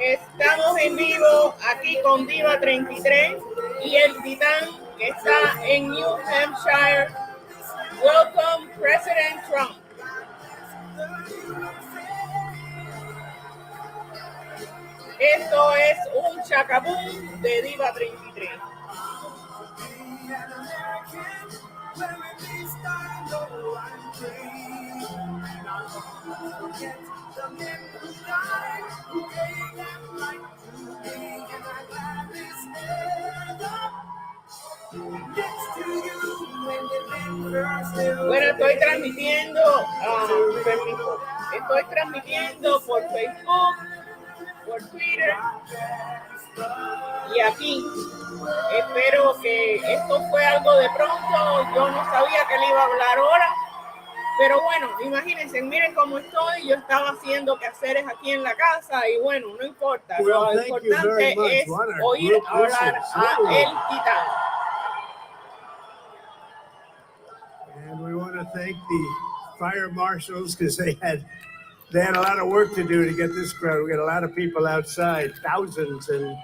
Estamos en vivo aquí con Diva 33 y el titán que está en New Hampshire. Welcome, President Trump. Esto es un chacabum de Diva 33. Bueno, estoy transmitiendo por Facebook, por Twitter y aquí. Espero que esto fue algo de pronto. Yo no sabía que le iba a hablar ahora. Pero bueno, imagínense, miren cómo estoy. Yo estaba haciendo quehaceres aquí en la casa y bueno, no importa. Lo importante es oír hablar a el titán. And we want to thank the fire marshals because they had a lot of work to do to get this crowd. We got a lot of people outside, thousands, and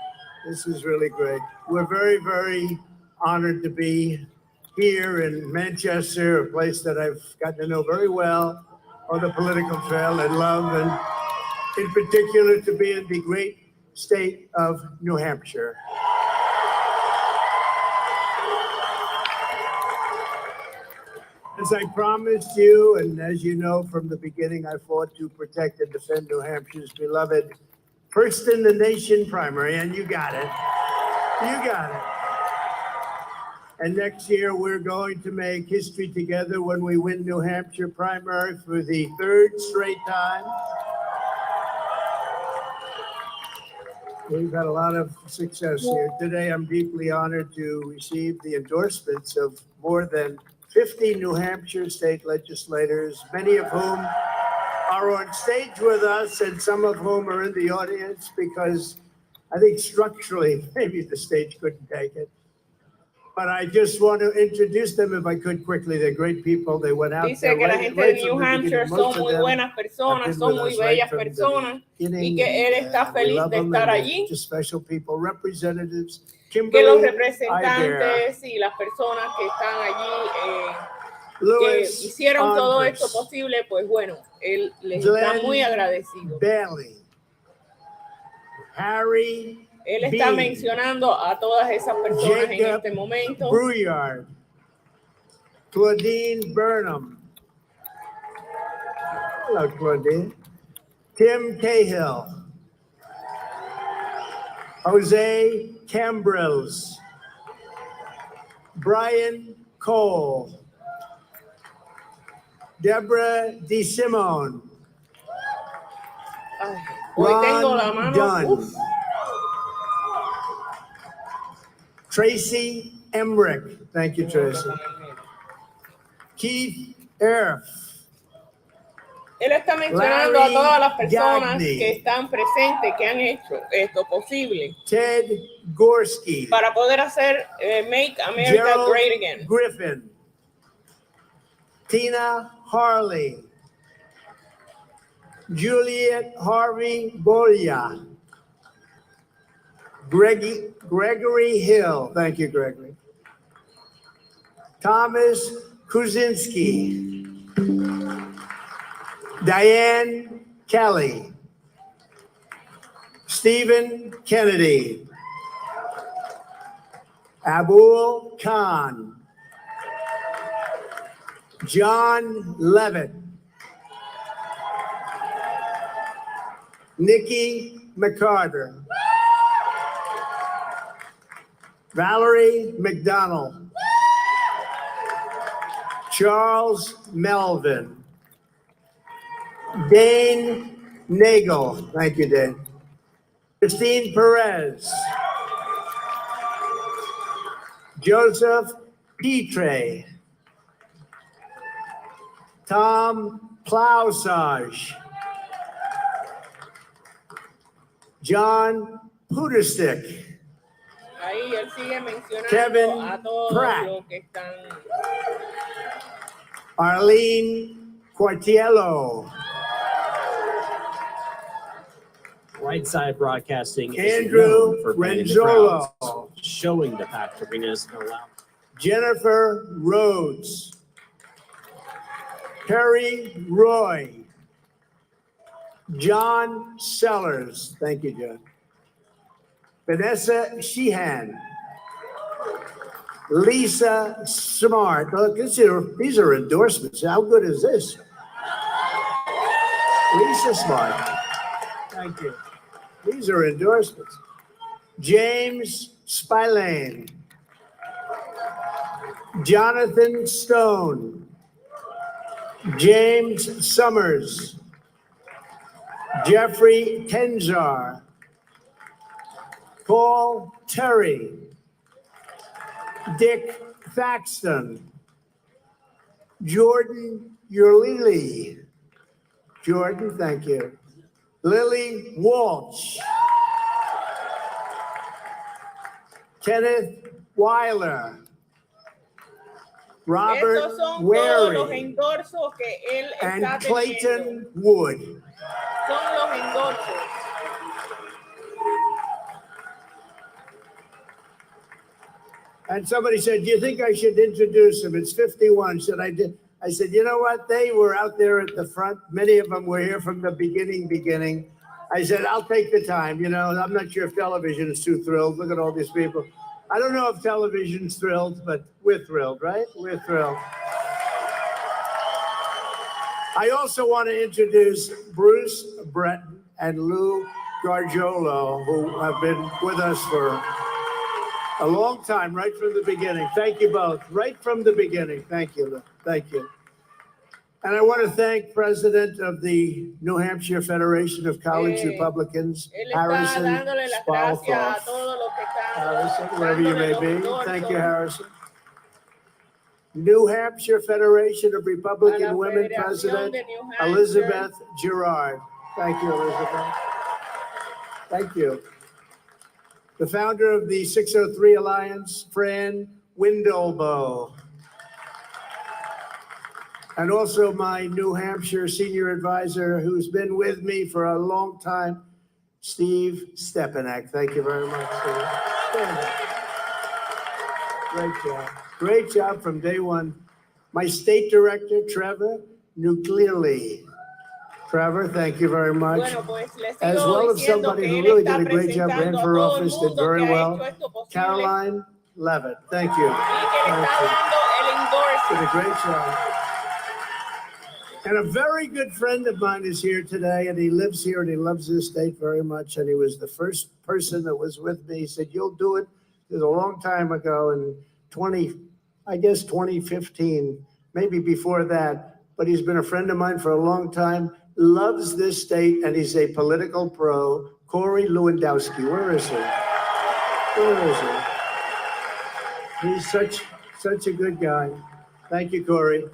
this is really great. We're very, very honored to be here in Manchester, a place that I've gotten to know very well on the political trail and love, and in particular to be in the great state of New Hampshire. As I promised you, and as you know from the beginning, I fought to protect and defend New Hampshire's beloved first in the nation primary, and you got it. You got it. And next year, we're going to make history together when we win New Hampshire primary for the third straight time. We've had a lot of success here. Today, I'm deeply honored to receive the endorsements of more than 50 New Hampshire state legislators, many of whom are on stage with us and some of whom are in the audience because I think structurally, maybe the stage couldn't take it. But I just want to introduce them if I could quickly. They're great people. They went out Dice que la gente de New Hampshire son muy buenas personas, son muy bellas personas y que él está feliz de estar allí. Special people, representatives, que los representantes y las personas que están allí que hicieron todo esto posible, pues bueno, él les está muy agradecido. Bailey, Harry Él está mencionando a todas esas personas Jacob en este momento. Brouillard, Claudine Burnham. Hello, Claudine. Tim Cahill. Jose Cambrils. Brian Cole. Deborah DeSimone. Hoy tengo la mano. Dunn. Tracy Emmerich. Thank you, Tracy. Keith Erf. Él está mencionando Larry a todas las personas Gagne. que están presentes, que han hecho esto posible. Ted Gorski. Para poder hacer Make America Gerald Great Again. Griffin. Tina Harley. Juliet Harvey Bolia. Gregory Hill. Thank you, Gregory. Thomas Kuczynski. Diane Kelly. Stephen Kennedy. Abul Khan. John Levitt. Nikki McCarter. Valerie McDonald. Charles Melvin. Dane Nagel. Thank you, Dane. Christine Perez. Joseph Petre. Tom Plowsage. John Puderstick. Ahí él sigue mencionando Kevin a todos Pratt. los que están. Arlene Quartiello. Right Side Broadcasting is Andrew known for being in the Renzolo. crowds, showing the packed arenas and allowing. Jennifer Rhodes, Perry Roy, John Sellers, thank you, John. Vanessa Sheehan, Lisa Smart. Look, these are endorsements. How good is this? Lisa Smart, thank you. These are endorsements. James Spillane, Jonathan Stone, James Summers, Jeffrey Tenzar, Paul Terry, Dick Thaxton, Jordan Urlili. Jordan, thank you. Lily Walsh, Kenneth Weiler, Robert Estos son todos los Wary, endorsos que él and está teniendo. Clayton Wood. Son los endorsos. And somebody said, do you think I should introduce him? It's 51. Should I did? I said, you know what? They were out there at the front. Many of them were here from the beginning. I said, I'll take the time. You know, I'm not sure if television is too thrilled. Look at all these people. I don't know if television's thrilled, but we're thrilled, right? We're thrilled. I also want to introduce Bruce Breton and Lou Gargiolo, who have been with us for a long time, right from the beginning. Thank you both, right from the beginning. Thank you, Lou. Thank you. And I want to thank President of the New Hampshire Federation of College Republicans, Él está Harrison dándole las gracias a Spalthoff. todos los que están Harrison, wherever you may dándole los be. endorsos. Thank you, Harrison. New Hampshire Federation of A la Republican Women Federación President de New Hampshire. Elizabeth Girard. Thank you, Elizabeth. Thank you. The founder of the 603 Alliance, Fran Windolbo. And also my New Hampshire senior advisor who's been with me for a long time, Steve Stepanek. Thank you very much, Steve. Stand up. Great job. Great job from day one. My state director, Trevor Nuclearly. Trevor, thank you very much. Bueno, pues les sigo As well as diciendo somebody que who él really está did a great job, ran presentando a for todo el office, did mundo very que ha well. hecho esto posible Caroline Levitt, thank you. y que le Thank está you. dando el endorsement. Did a great job. And a very good friend of mine is here today, and he lives here, and he loves this state very much. And he was the first person that was with me. He said, "You'll do it." It was a long time ago, in 2015, maybe before that. But he's been a friend of mine for a long time. Loves this state, and he's a political pro. Corey Lewandowski, where is he? Where is he? He's such a good guy. Thank you, Corey.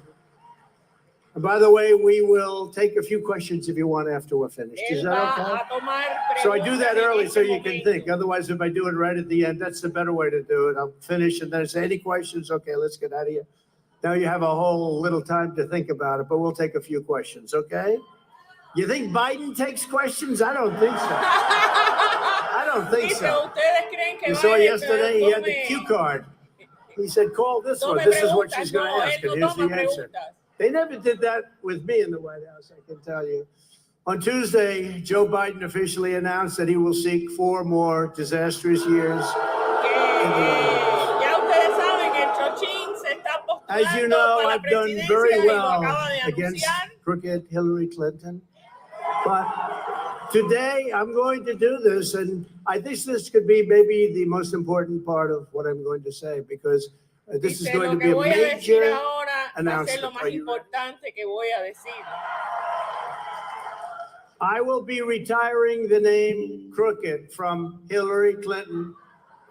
And by the way, we will take a few questions if you want after we're finished. Is Él that va okay? a tomar So I do that preguntas en early so este you can momento. think. Otherwise, if I do it right at the end, that's the better way to do it. I'll finish and then I say, any questions? Okay, let's get out of here. Now you have a whole little time to think about it, but we'll take a few questions, okay? You think Biden takes questions? I don't think so. I don't think Dice, so. ¿ustedes creen que You saw Biden yesterday, he had the tome- cue card. He said, call this tome one. This is what preguntas? she's going No, to ask. él And no here's toma the answer. preguntas. They never did that with me in the White House, I can tell you. On Tuesday, Joe Biden officially announced that he will seek 4 more disastrous years. Ya ustedes saben, el Chochín se está As you postulando know, para la I've done presidencia very y lo well acaba de against anunciar. crooked Hillary Clinton. But today, I'm going to do this, and I think this could be maybe the most important part of what I'm going to say, because this is Dice, going lo to que be a voy a decir major ahora va a ser lo announcement. más Are you ready? importante que voy a decir. I will be retiring the name crooked from Hillary Clinton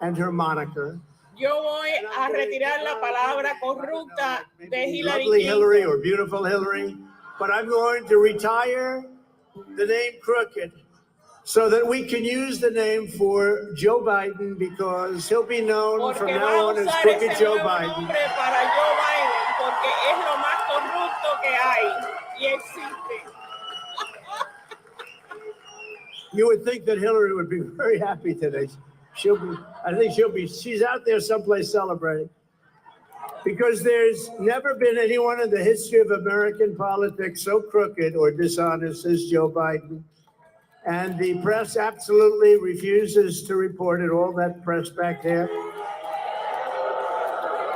and her moniker. Yo voy a retirar la palabra corrupta de Hillary Lovely Hillary Clinton. or beautiful Hillary, but I'm going to retire the name crooked so that we can use the name for Joe Biden, because he'll be known Porque from va now a on as usar Crooked ese Joe nuevo Biden. nombre para Joe Biden, porque es lo más corrupto que hay y existe. You would think that Hillary would be very happy today. She's out there someplace celebrating. Because there's never been anyone in the history of American politics so crooked or dishonest as Joe Biden. And the press absolutely refuses to report it, all that press back there.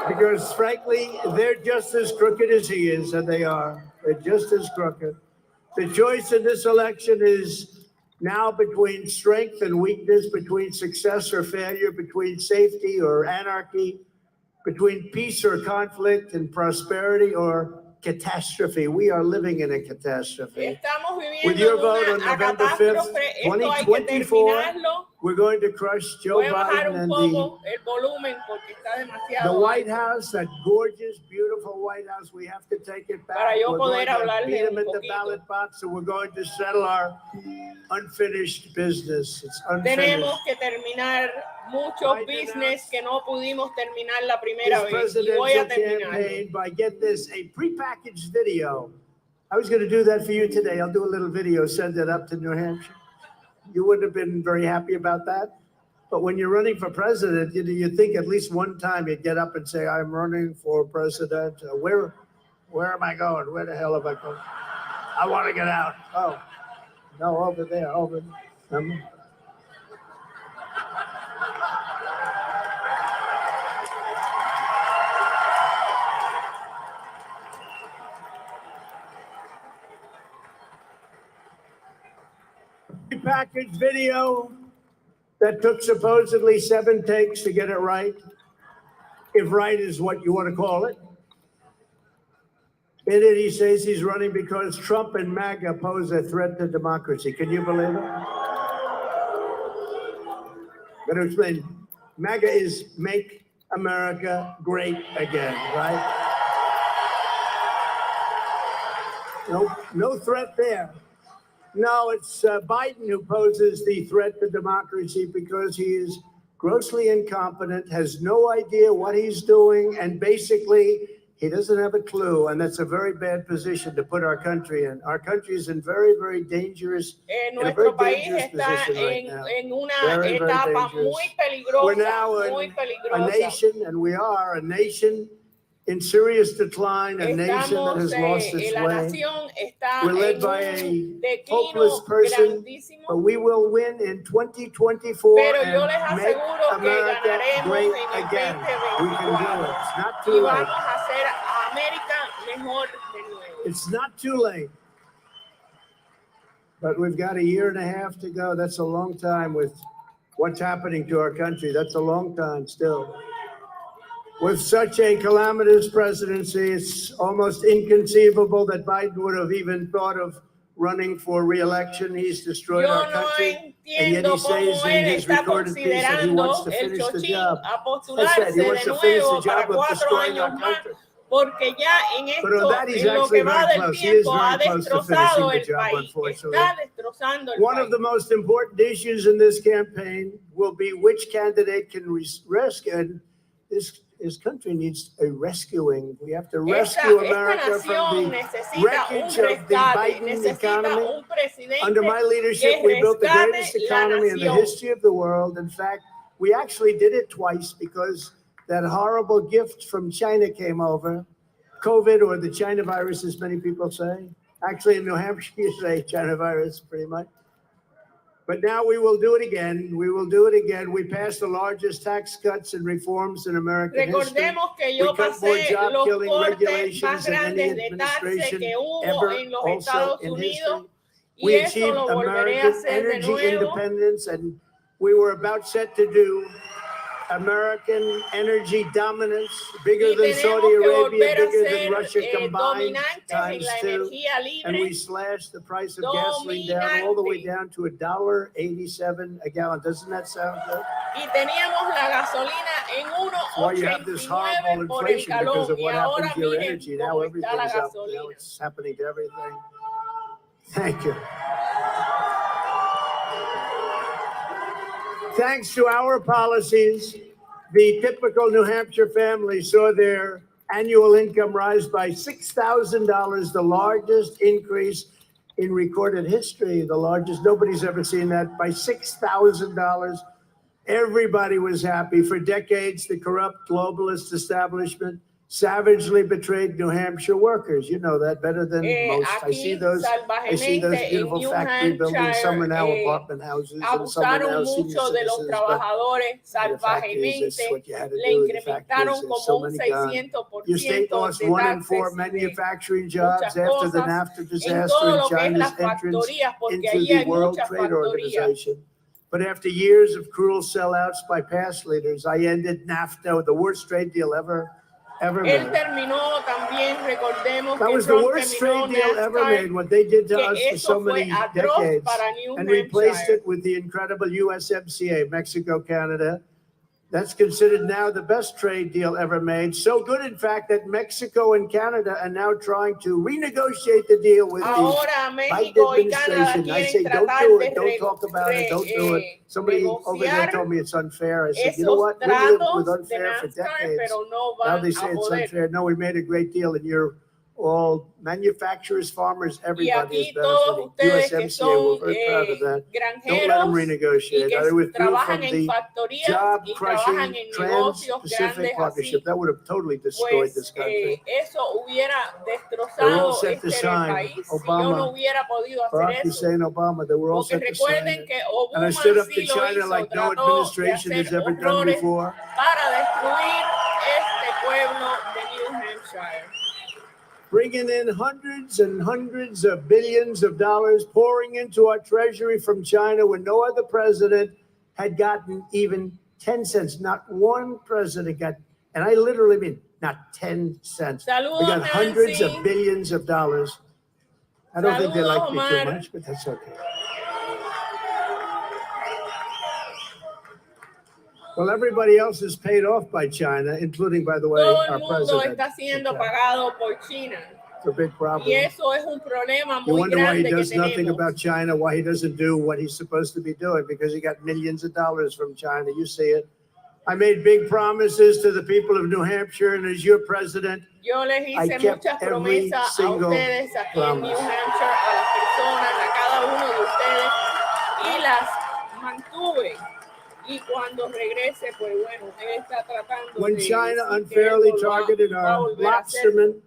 Because frankly, they're just as crooked as he is, and they are. They're just as crooked. The choice in this election is now between strength and weakness, between success or failure, between safety or anarchy, between peace or conflict, and prosperity or catastrophe. We are living in a catastrophe. With your vote on November 5th, 2024, we're going to crush Joe Biden and the White House, that gorgeous, beautiful White House. We have to take it back. We're going to beat them in the ballot box, and we're going to settle our unfinished business. It's unfinished. Tenemos que terminar muchos business que no pudimos terminar la primera vez. Y voy a terminar. By, get this, a prepackaged video. I was going to do that for you today. I'll do a little video, send it up to New Hampshire. You wouldn't have been very happy about that. But when you're running for president, you think at least one time you'd get up and say, I'm running for president. Where am I going? Where the hell am I going? I want to get out. Oh, no, over there, over there. Package video that took supposedly 7 takes to get it right, if right is what you want to call it. In it, he says he's running because Trump and MAGA pose a threat to democracy. Can you believe it? I'm going to explain. MAGA is Make America Great Again, right? No threat there. No, it's Biden who poses the threat to democracy because he is grossly incompetent, has no idea what he's doing, and basically he doesn't have a clue. And that's a very bad position to put our country in. Our country is in very, very dangerous, Nuestro país está en una etapa muy peligrosa. We're now a nation, and we are a nation in serious decline, a nation that has lost its way. We're led by a hopeless person, but we will win in 2024 and make America great again. We can do it. It's not too late. It's not too late. But we've got a year and a half to go. That's a long time with what's happening to our country. That's a long time still. With such a calamitous presidency, it's almost inconceivable that Biden would have even thought of running for re-election. He's destroyed our country, and yet he says in his recorded piece that he wants to finish the job. That's right, he wants to finish the job of destroying our country. Porque ya en esto, But on that, he's actually very close. He is very close to finishing the job, unfortunately. One of the most important issues in this campaign will be which candidate can rescue. And this country needs a rescuing. We have to rescue America from the wreckage of the Biden economy. Under my leadership, we built the greatest economy in the history of the world. In fact, we actually did it twice because that horrible gift from China came over. COVID, or the China virus, as many people say. Actually, in New Hampshire, you say China virus, pretty much. But now we will do it again. We will do it again. We passed the largest tax cuts and reforms in American history. We cut more job-killing regulations than any administration ever, also in history. We achieved American energy independence, and we were about set to do American energy dominance, bigger than Saudi Arabia, bigger than Russia combined, times 2. And we slashed the price of gasoline down all the way down to $1.87 a gallon. Doesn't that sound good? That's why you have this horrible inflation, because of what happened to your energy. Now everything's up. Now it's happening to everything. Thank you. Thanks to our policies, the typical New Hampshire family saw their annual income rise by $6,000, the largest increase in recorded history, the largest. Nobody's ever seen that, by $6,000. Everybody was happy. For decades, the corrupt globalist establishment savagely betrayed New Hampshire workers. You know that better than most. I see those beautiful factory buildings. Some are now apartment houses, and some are now senior mucho de los citizens. trabajadores salvajemente, le incrementaron como un 600% Your state lost de 1 in 4 taxes, manufacturing jobs muchas after the cosas NAFTA en disaster todo and lo que es China's las entrance factorías, porque into allí the hay World muchas Trade factorías. Organization. But after years of cruel sellouts by past leaders, I ended NAFTA, the worst trade deal ever Él made. terminó también, recordemos That que was the Trump worst terminó trade deal ever made, NASCAR, what they did to que us for so eso fue many atroz decades, para New and replaced Hampshire. it with the incredible USMCA, Mexico, Canada. That's considered now the best trade deal ever made. So good, in fact, that Mexico and Canada are now trying to renegotiate the deal with Ahora the Biden México y Canadá administration. I quieren say, don't tratar do de it, don't talk about it, don't do it. Somebody over there negociar told me it's unfair. I said, you know esos what? We lived with tratos de unfair for NASCAR, decades. pero no Now van they a say it's poder. unfair. No, we made a great deal, and you're all manufacturers, farmers, Y everybody is aquí todos benefiting. ustedes que USMCA, son we're very proud of that. Don't let them granjeros y renegotiate. que I withdrew trabajan from en the factorías y trabajan job-crushing en negocios Trans-Pacific grandes Partnership. así, That would have totally destroyed pues this country. eso hubiera They were all destrozado set to el sign. país si yo Obama, no hubiera podido hacer Barack eso. Hussein Obama, they were all Porque set to sign recuerden it. que And I Obama stood up to sí lo China hizo, like no trató de administration has hacer ever done horrores before. para destruir este pueblo de New Hampshire. Bringing in hundreds and hundreds of billions of dollars pouring into our treasury from China when no other president had gotten even 10 cents. Not one president got, and I literally mean not 10 cents. Saludos, We got hundreds Nancy. of billions of dollars. I don't think they Saludos, like me too Omar. much, but that's okay. Well, everybody else is paid off by China, including, by the way, Todo our el mundo president. está siendo Okay. pagado por China. It's a big problem. Y eso es un problema You muy wonder why he grande que does nothing tenemos. about China, why he doesn't do what he's supposed to be doing, because he got millions of dollars from China. You see it. I made big promises to the people of New Hampshire, and as your president, Yo les I hice kept muchas every promesas a single ustedes aquí en New promise. Hampshire, a las personas, a cada uno de ustedes, y las mantuve. Y cuando regrese, pues bueno, él está tratando When de China decir que unfairly él lo va targeted a our volver a hacer. lobstermen,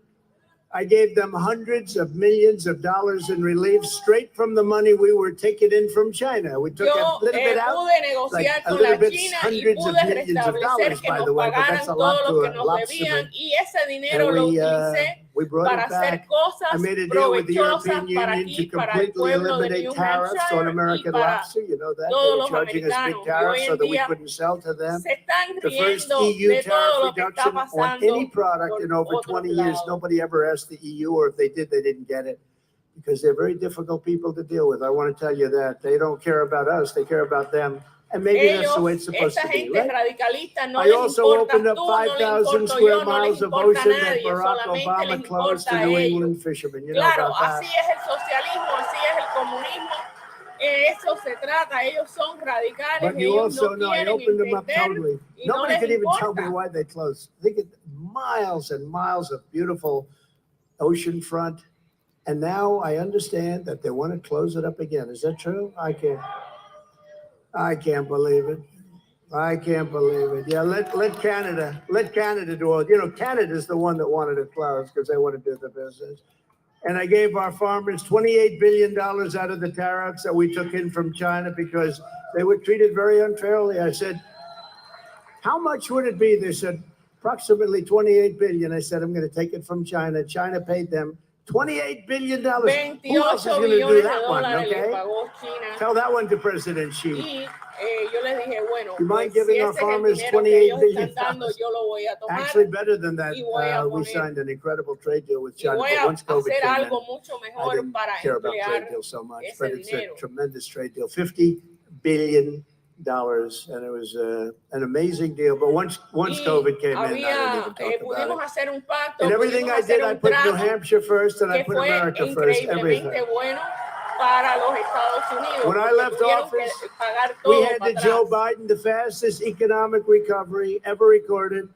I gave them hundreds of millions of dollars in relief straight from the money we were taking in from China. We took Yo a little bit out, pude negociar like a con little la bit, China y hundreds of pude millions of restablecer dollars, que by nos the way, but pagaran that's a todo lot lo to que a nos debían lobsterman. y ese dinero And lo utilicé we brought para it hacer back. cosas I made a deal with the provechosas European para Union to aquí, para el completely pueblo de eliminate New tariffs on Hampshire y American para lobster. You know that. They todos were los charging us big americanos. Y hoy tariffs so en that we día couldn't sell to them. se están The first riendo EU de todo tariff lo que está reduction on pasando any product por in over otros 20 years. lados. Nobody ever asked the EU, or if they did, they didn't get it, because they're very difficult people to deal with. I want to tell you that. They don't care about us, they care about them. And maybe that's the way it's supposed Esa to be, gente right? radicalista no I les also importa opened up tú, no le 5,000 importo square yo, no les miles of importa ocean that nadie, Barack solamente Obama les closed to importa a New ellos. England fishermen. You know Claro, about that. así es el socialismo, así es el comunismo. Eso se trata, ellos son radicales, But you ellos also no know, I quieren opened them up entender totally. y no Nobody les could even tell importa. me why they closed. They get miles and miles of beautiful ocean front. And now I understand that they want to close it up again. Is that true? I can't believe it. I can't believe it. Yeah, let Canada do all. You know, Canada's the one that wanted it closed because they want to do the business. And I gave our farmers $28 billion out of the tariffs that we took in from China because they were treated very unfairly. I said, how much would it be? They said, approximately 28 billion. I said, I'm going to take it from China. China paid them $28 billion. Who else is going to do that one? Okay. Tell that one to President Xi. Yo les dije, bueno, You mind pues, giving si our ese es el farmers dinero que $28 ellos billion? están dando, yo lo voy a tomar Actually, better than that, y voy a we poner signed an incredible trade deal with y China. voy But a once COVID hacer came in, algo mucho I mejor didn't para care about trade emplear deals so much, ese but it's a dinero. tremendous trade deal, $50 billion, and it was an amazing deal. But once COVID came in, I didn't even talk pudimos about it. hacer un pacto, And everything pudimos I hacer did, I un put New trato Hampshire first, and I que put fue America first, everything. increíblemente bueno para los Estados Unidos. When I porque left tuvieron office, que pagar we todo handed para Joe atrás. Biden the fastest economic recovery ever recorded,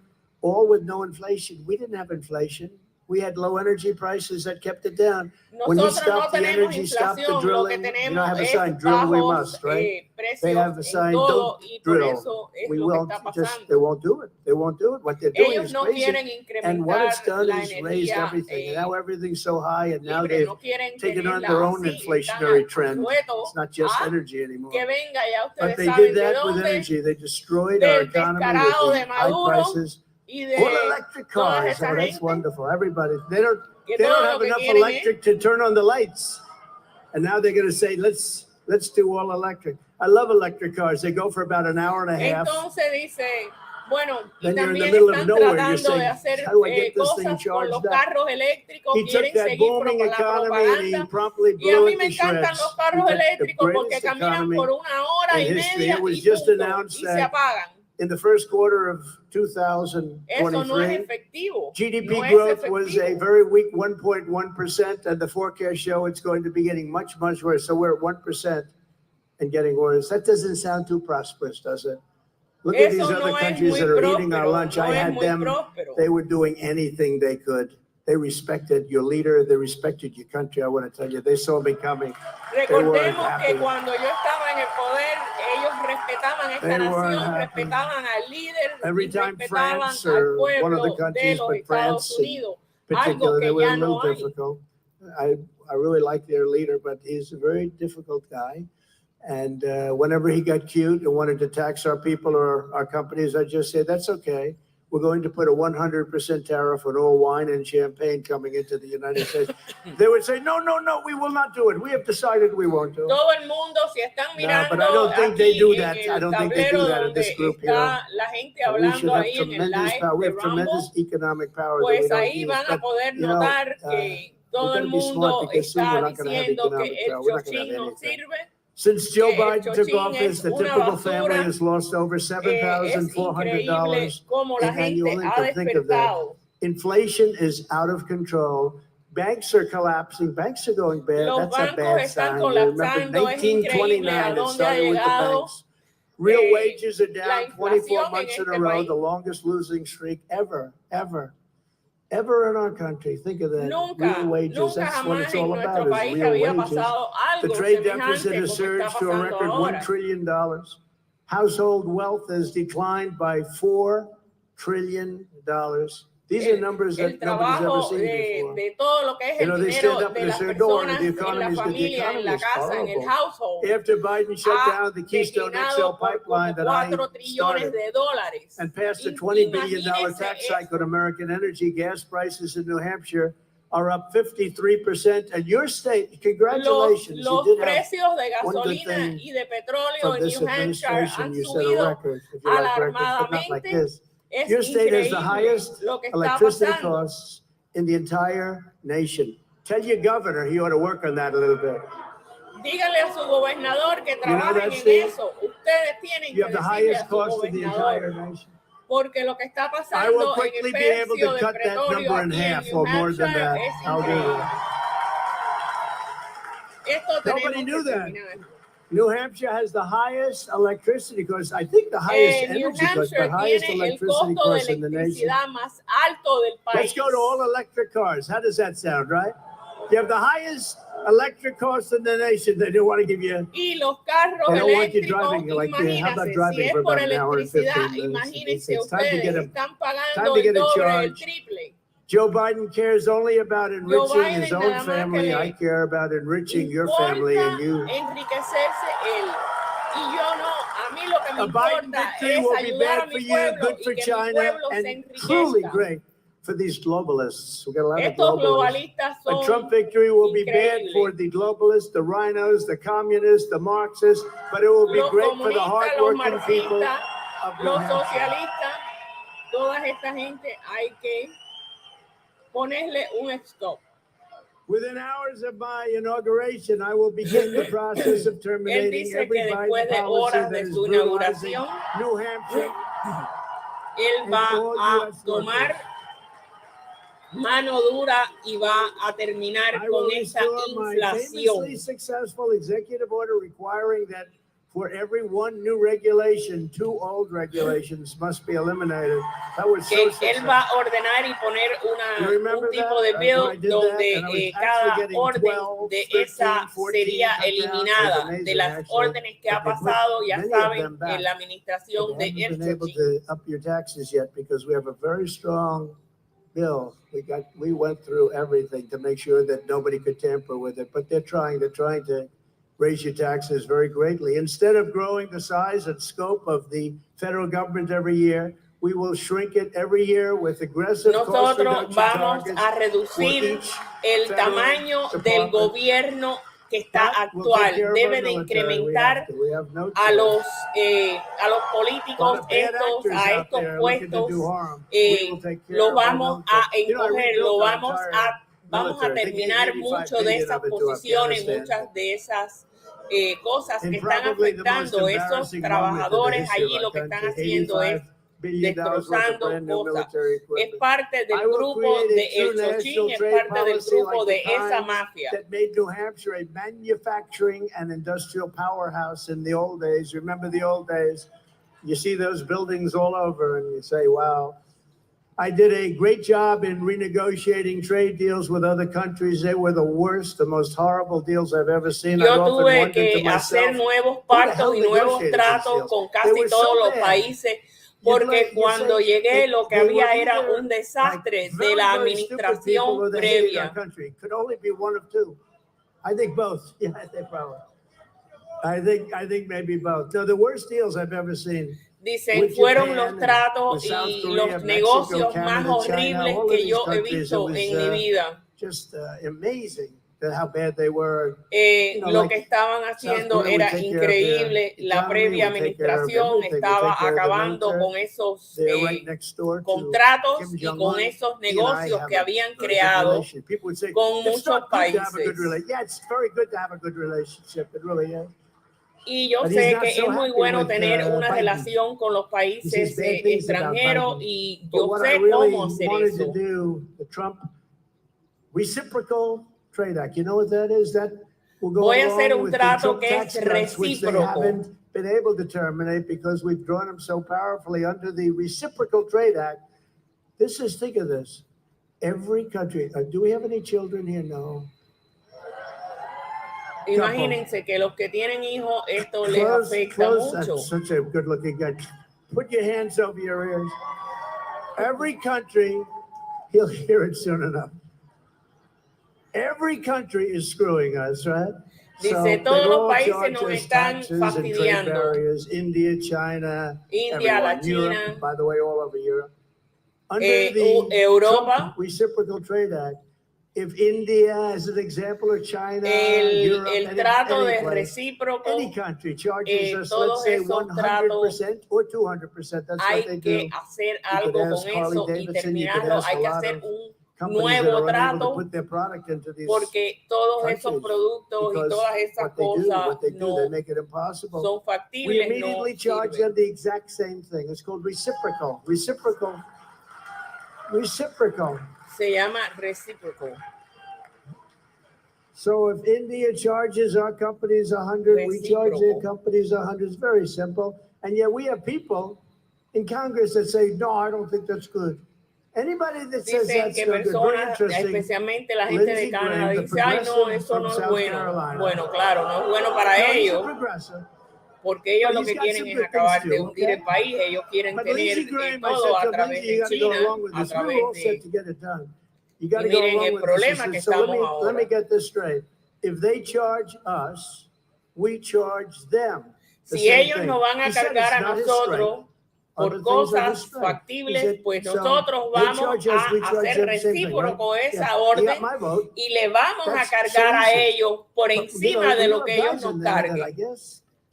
all with no inflation. We didn't have inflation. We had low energy prices that kept it down. When he Nosotros no stopped the tenemos energy, stopped the inflación, lo que drilling, you know, tenemos have a es sign, drill we bajos must, right? They precios have a en sign, todo don't y por drill. eso es We lo que won't está just, they pasando. won't do it. They won't do it. What they're doing Ellos is no crazy. quieren And what incrementar it's done la is raised energía everything. And now everything's so high, and now libre, they've no quieren taken on tenerla their own así, inflationary están trend. sujetos It's not just a energy anymore. que venga, ya But ustedes they saben did de that with dónde, energy. They destroyed our del economy descarado with de the high Maduro prices. y All de electric toda cars. esa Oh, that's gente wonderful. Everybody. They don't que They todo don't lo have que enough quieren electric to turn on the lights. And now they're going to say, let's do all electric. I love electric cars. They go for about an hour and a half. Entonces dice, bueno, y Then you're in the también middle of están nowhere. You're tratando de saying, hacer how do I get this thing cosas con los charged up? carros eléctricos, He took quieren that seguir booming la economy and he propaganda. promptly Y a blew mí it me to encantan shreds. los He carros took the eléctricos porque greatest caminan economy por una hora in y history. media It was y just punto, announced y se that apagan. in the first quarter of Eso no es 2023, efectivo. GDP No es growth was a efectivo. very weak 1.1%, and the forecasts show it's going to be getting much, much worse. So we're at 1% and getting worse. That doesn't sound too prosperous, does it? Look at these Eso other no es countries muy that are eating our próspero, lunch. no I es had muy them, próspero. they were doing anything they could. They respected your leader, they respected your country. I want to tell you, they saw me coming. Recordemos que cuando yo estaba en el poder, ellos respetaban esta They weren't nación, happy. respetaban al líder, Every y time respetaban France al or one of the pueblo de countries, los but Estados France in Unidos, particular, algo they que were a ya little no hay. difficult. I really like their leader, but he's a very difficult guy. And whenever he got cute and wanted to tax our people or our companies, I just say, that's okay. We're going to put a 100% tariff on all wine and champagne coming into the United States. They would say, no, we will not do it. We have decided we won't do it. Todo el mundo, si están mirando but I don't think they aquí do en that. el I don't think they do tablero that in this donde group está here. la gente But we should hablando have ahí en el tremendous live power. We de have Rambo, tremendous economic power that pues we don't ahí use. van a But, poder you know, notar que todo gotta el be smart mundo because soon está we're not gonna have diciendo que economic el power. We're not gonna chochín have no anything. sirve. Since Joe que el Biden took chochín office, es the una typical family basura. has lost over Es increíble $7,400 cómo la in annual gente ha income. Think of that. despertado. Inflation is out of control. Banks are collapsing. Banks are going bad. Los That's a bancos bad están sign. Remember, colapsando. Es increíble a 1929, it dónde ha started with the llegado banks. Real wages are la down 24 inflación en months in este a row, país. the longest losing streak ever in our country. Think of that. Real wages. That's what Jamás it's all en about, nuestro is país real había wages. pasado The algo trade semejante deficit como has está surged to a pasando record ahora. $1 trillion. Household wealth has declined by $4 trillion. These are numbers that nobody's ever seen before. De todo lo que es el They stand dinero up de and las they say, don't worry, personas the en la economy's good. The familia, en economy la is casa, en el horrible. household. After Biden shut ha down the Keystone XL declinado por pipeline como that I 4 trillones started de dólares. and passed a $20 billion Imagínense tax eso. hike on American energy, gas prices in New Hampshire are up 53%. And your state, congratulations, Los you did have precios de one good gasolina thing y de petróleo from en this New Hampshire administration. han You set a subido record, if you like records, but not like alarmadamente. this. Es Your state has the highest lo que está electricity pasando. costs in the entire nation. Tell your governor he ought to work on that a little bit. Dígale a su gobernador que trabajen en Steve? eso. Ustedes tienen You que have the decirle highest a su cost in the entire gobernador. nation. Porque lo que está I pasando will en el quickly be able precio to del cut that petróleo number in aquí en half New or more than Hampshire that. es I'll do increíble. that. Esto Nobody tenemos knew que that. terminar. New Hampshire has the highest electricity cost. I think the highest New energy cost, Hampshire but highest tiene el electricity costo de cost in the nation. electricidad más alto del país. Let's go to all electric cars. How does that sound, right? You have the highest electric cost in the nation. They don't want to give you. Y los carros They don't want you eléctricos, driving like how about imagínense, si driving es for por about an hour and 15 electricidad, minutes? imagínense It's time to ustedes, get a están time pagando to el get a doble, el charge. triple. Joe Biden cares only about enriching Biden his own nada más que family. le I care about enriching your family and you. Enriquecerse él. Y yo no, a mí lo que me A Biden importa victory es will be ayudar a bad for mi you, pueblo good y for que mi China, pueblo se and truly enriquezca. great for these globalists. We got a lot of Estos globalists. globalistas A son Trump victory will be bad increíbles. for the globalists, the rhinos, the communists, the Marxists, but it will be Los great for the comunistas, los hardworking people marxistas, of New los Hampshire. socialistas, toda esta gente hay que ponerle un stop. Within hours of my inauguration, I will begin the process of Él terminating dice every que Biden después de policy horas that de is su brutalizing inauguración, New Hampshire. él va a tomar mano dura y va a terminar I con will esta restore my famously inflación. successful executive order requiring that For every one new regulation, 2 old regulations must be eliminated. That was que so él va a ordenar y poner un tipo de bill donde cada orden de esa sería eliminada. De las órdenes que ha pasado, ya saben, en la administración de Churchill. Up your taxes yet because we have a very strong bill. We went through everything to make sure that nobody could tamper with it, but they're trying to raise your taxes very greatly. Instead of growing the size and scope of the federal government every year, we will shrink it every year with aggressive cost reduction vamos a reducir el tamaño del gobierno que está actual. Debe de incrementar a los políticos a estos puestos. Lo vamos a encoger, vamos a terminar mucho de esas posiciones, muchas de esas cosas que están afectando a esos trabajadores allí. Lo que están haciendo es destrozando cosas. Es parte del grupo de El Chochín, es parte del grupo de esa mafia. That made New Hampshire a manufacturing and industrial powerhouse in the old days. Remember the old days? You see those buildings all over and you say, wow. I did a great job in renegotiating trade deals with other countries. They were the worst, the most horrible deals I've ever seen. Yo tuve que hacer nuevos pactos y nuevos tratos con casi todos los países, porque cuando llegué lo que había era un desastre de la administración previa. Could only be one of two. I think both. Yeah, I think probably. I think maybe both. No, the worst deals I've ever seen. Dicen, fueron los tratos y los negocios más horribles que yo he visto en mi vida. Just amazing how bad they were. Lo que estaban haciendo era increíble. La previa administración estaba acabando con esos contratos y con esos negocios que habían creado con muchos países. Yeah, it's very good to have a good relationship. It really is. Y yo sé que es muy bueno tener una relación con los países extranjeros y yo sé cómo hacer eso. Trump Reciprocal Trade Act. You know what that is? That will go Voy a hacer un trato que es recíproco. Been able to terminate because we've drawn them so powerfully under the Reciprocal Trade Act. This is, think of this. Every country. Do we have any children here? No. Imagínense que los que tienen hijos, esto les afecta mucho. Such a good-looking guy. Put your hands over your ears. Every country, he'll hear it soon enough. Every country is screwing us, right? Dice, todos los países nos están fastidiando. India, China, la China, by the way, all over Europe. Under the Europa, Reciprocal Trade Act, if India, as an example, or China, Europe, el trato de recíproco, any country charges us, let's say 100% or 200%. That's hay what they que do. hacer algo con eso y terminarlo. Hay que hacer un nuevo trato porque todos esos productos y todas esas cosas no son factibles. We immediately charge them the exact same thing. It's called reciprocal. Reciprocal. Se llama reciprocal. So if India charges our companies 100, we charge their companies 100. It's very simple. And yet we have people in Congress that say, no, I don't think that's good. Anybody that says that's good, very interesting. Especialmente la gente de Canadá dice, ay, no, eso no es bueno. Bueno, claro, no es bueno para ellos. Porque ellos lo que quieren es acabar de hundir el país. Ellos quieren tener todo a través de China, a través de... You got to go along with problema que estamos ahora. Let me get this straight. If they charge us, we charge them. Si ellos nos van a cargar a nosotros por cosas factibles, pues nosotros vamos a hacer recíproco esa orden y le vamos a cargar a ellos por encima de lo que ellos nos carguen.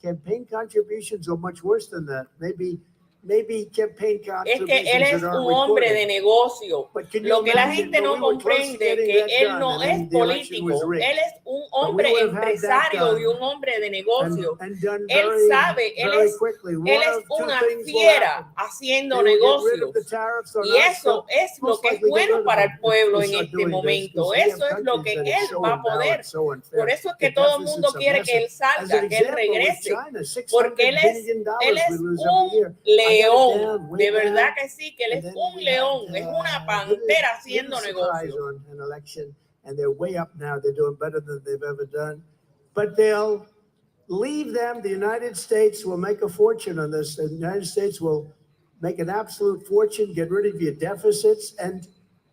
Campaign contributions are much worse than that. maybe campaign es que contributions él es that aren't un hombre recorded. de negocio. But can you Lo que la imagine? gente But no we were close to comprende getting que that él done, no and es then the election was político, rigged. él es un But we hombre would have had that empresario y done un hombre de negocio. and done Él very, sabe, very quickly. él One es of two una things will fiera happen. haciendo They will get rid of negocios. the tariffs on Y us, eso they'll es lo most que es likely get bueno rid of para them el pueblo if en we start este doing this, momento. because we have Eso es lo countries que that it's él so va a poder. imbalanced, so unfair. Por eso es The que todo el mundo deficits are quiere que él massive. As an salga, que él example, with regrese. China, Porque $600 billion él we es lose un every year. I got it león, down, way de verdad down. que sí, que él And es then un we león, had, es una little pantera haciendo surprise negocios. on an election, and they're way up now. They're doing better than they've ever done. But they'll leave them. The United States will make a fortune on this. The United States will make an absolute fortune, get rid of your deficits, and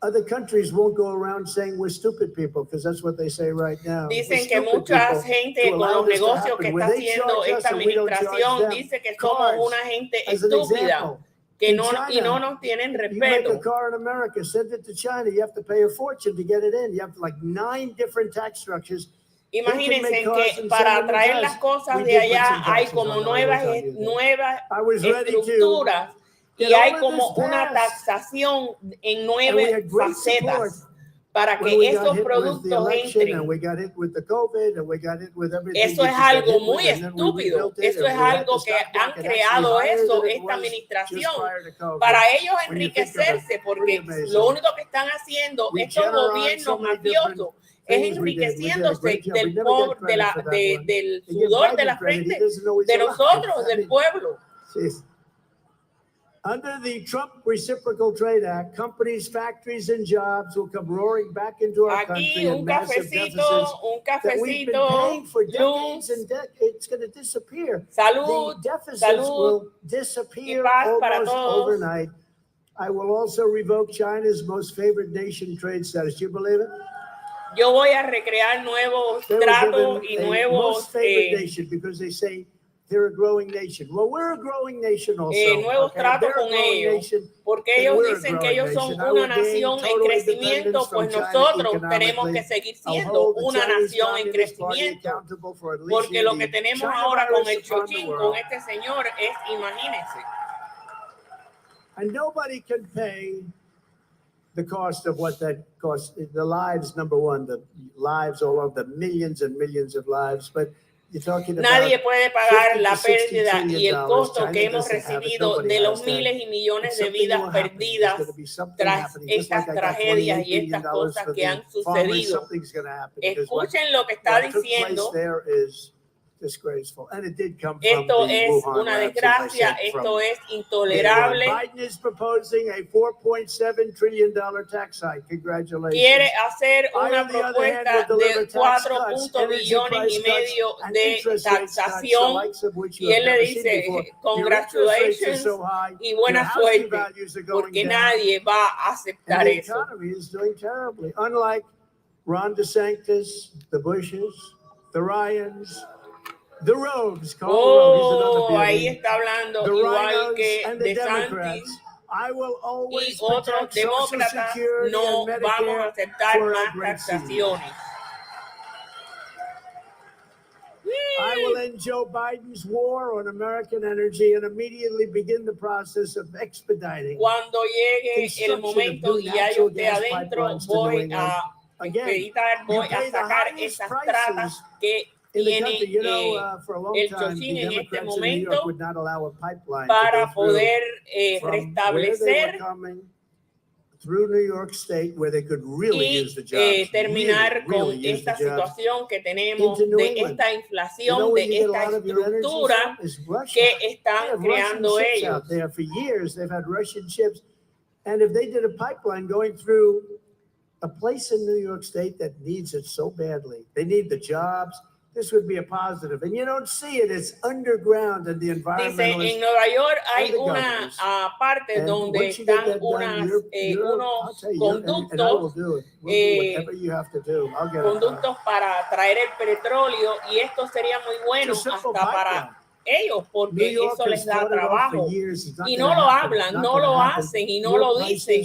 other countries won't go around saying we're stupid people, because that's what they say right now. Dicen que mucha gente con los negocios que está haciendo esta administración dice que somos una gente estúpida, que no, y no nos tienen You make a respeto. car in America, send it to China, you have to pay a fortune to get it in. You have like 9 different tax structures. Imagínense que para traer las cosas de allá hay como nuevas estructuras y hay como una taxación en 9 facetas para que esos productos entren. Eso es algo muy estúpido. Eso es algo que han creado esta administración para ellos enriquecerse, porque lo único que están haciendo estos gobiernos mafiosos es enriqueciéndose del sudor de la frente de nosotros, del pueblo. Under the Trump Reciprocal Trade Act, companies, factories, and jobs will come roaring back into our country in massive deficits that we've been paying for decades and it's going to disappear. Salud, the deficits will disappear almost overnight. I will also revoke China's most favored nation trade status. Do you believe it? Yo voy a recrear nuevos tratos y nuevos because they say they're a growing nation. Well, we're a growing nation also. Nuevos tratos con ellos, porque ellos dicen que ellos son una nación en crecimiento, pues nosotros tenemos que seguir siendo una nación en crecimiento, porque lo que tenemos ahora con el chochín, con este señor, es, imagínense. And nobody can pay the cost of what that costs. The lives, number one, the lives, all of the millions and millions of lives, but nadie puede pagar la pérdida y el costo que hemos recibido de los miles y millones de vidas perdidas tras estas tragedias y estas cosas que han sucedido. Escuchen lo que está diciendo. Disgraceful. And it did come Esto from the es Wuhan una labs, desgracia, esto es intolerable. Biden is proposing a $4.7 trillion tax hike. Congratulations. Quiere hacer una propuesta de 4.5 billones de taxación y él le dice congratulations y buena suerte, porque nadie va a aceptar eso. Unlike Ron DeSantis, the Bushes, the Ryans, the Rogues, ahí está hablando igual que DeSantis y otros demócratas. No vamos a aceptar más taxaciones. I will end Joe Biden's war on American energy and immediately begin the process of expediting. Cuando llegue el momento y ya yo esté adentro, voy a expeditar, voy a sacar esas tratas que tiene el chochín en este momento para poder restablecer y terminar con esta situación que tenemos de esta inflación, de esta estructura que están creando ellos. A place in New York State that needs it so badly. They need the jobs. This would be a positive. And you don't see it. It's underground in the environment. Dice, en Nueva York hay una parte donde están unos conductos para traer el petróleo, y esto sería muy bueno hasta para ellos, porque eso les da trabajo, y no lo hablan, no lo hacen y no lo dicen,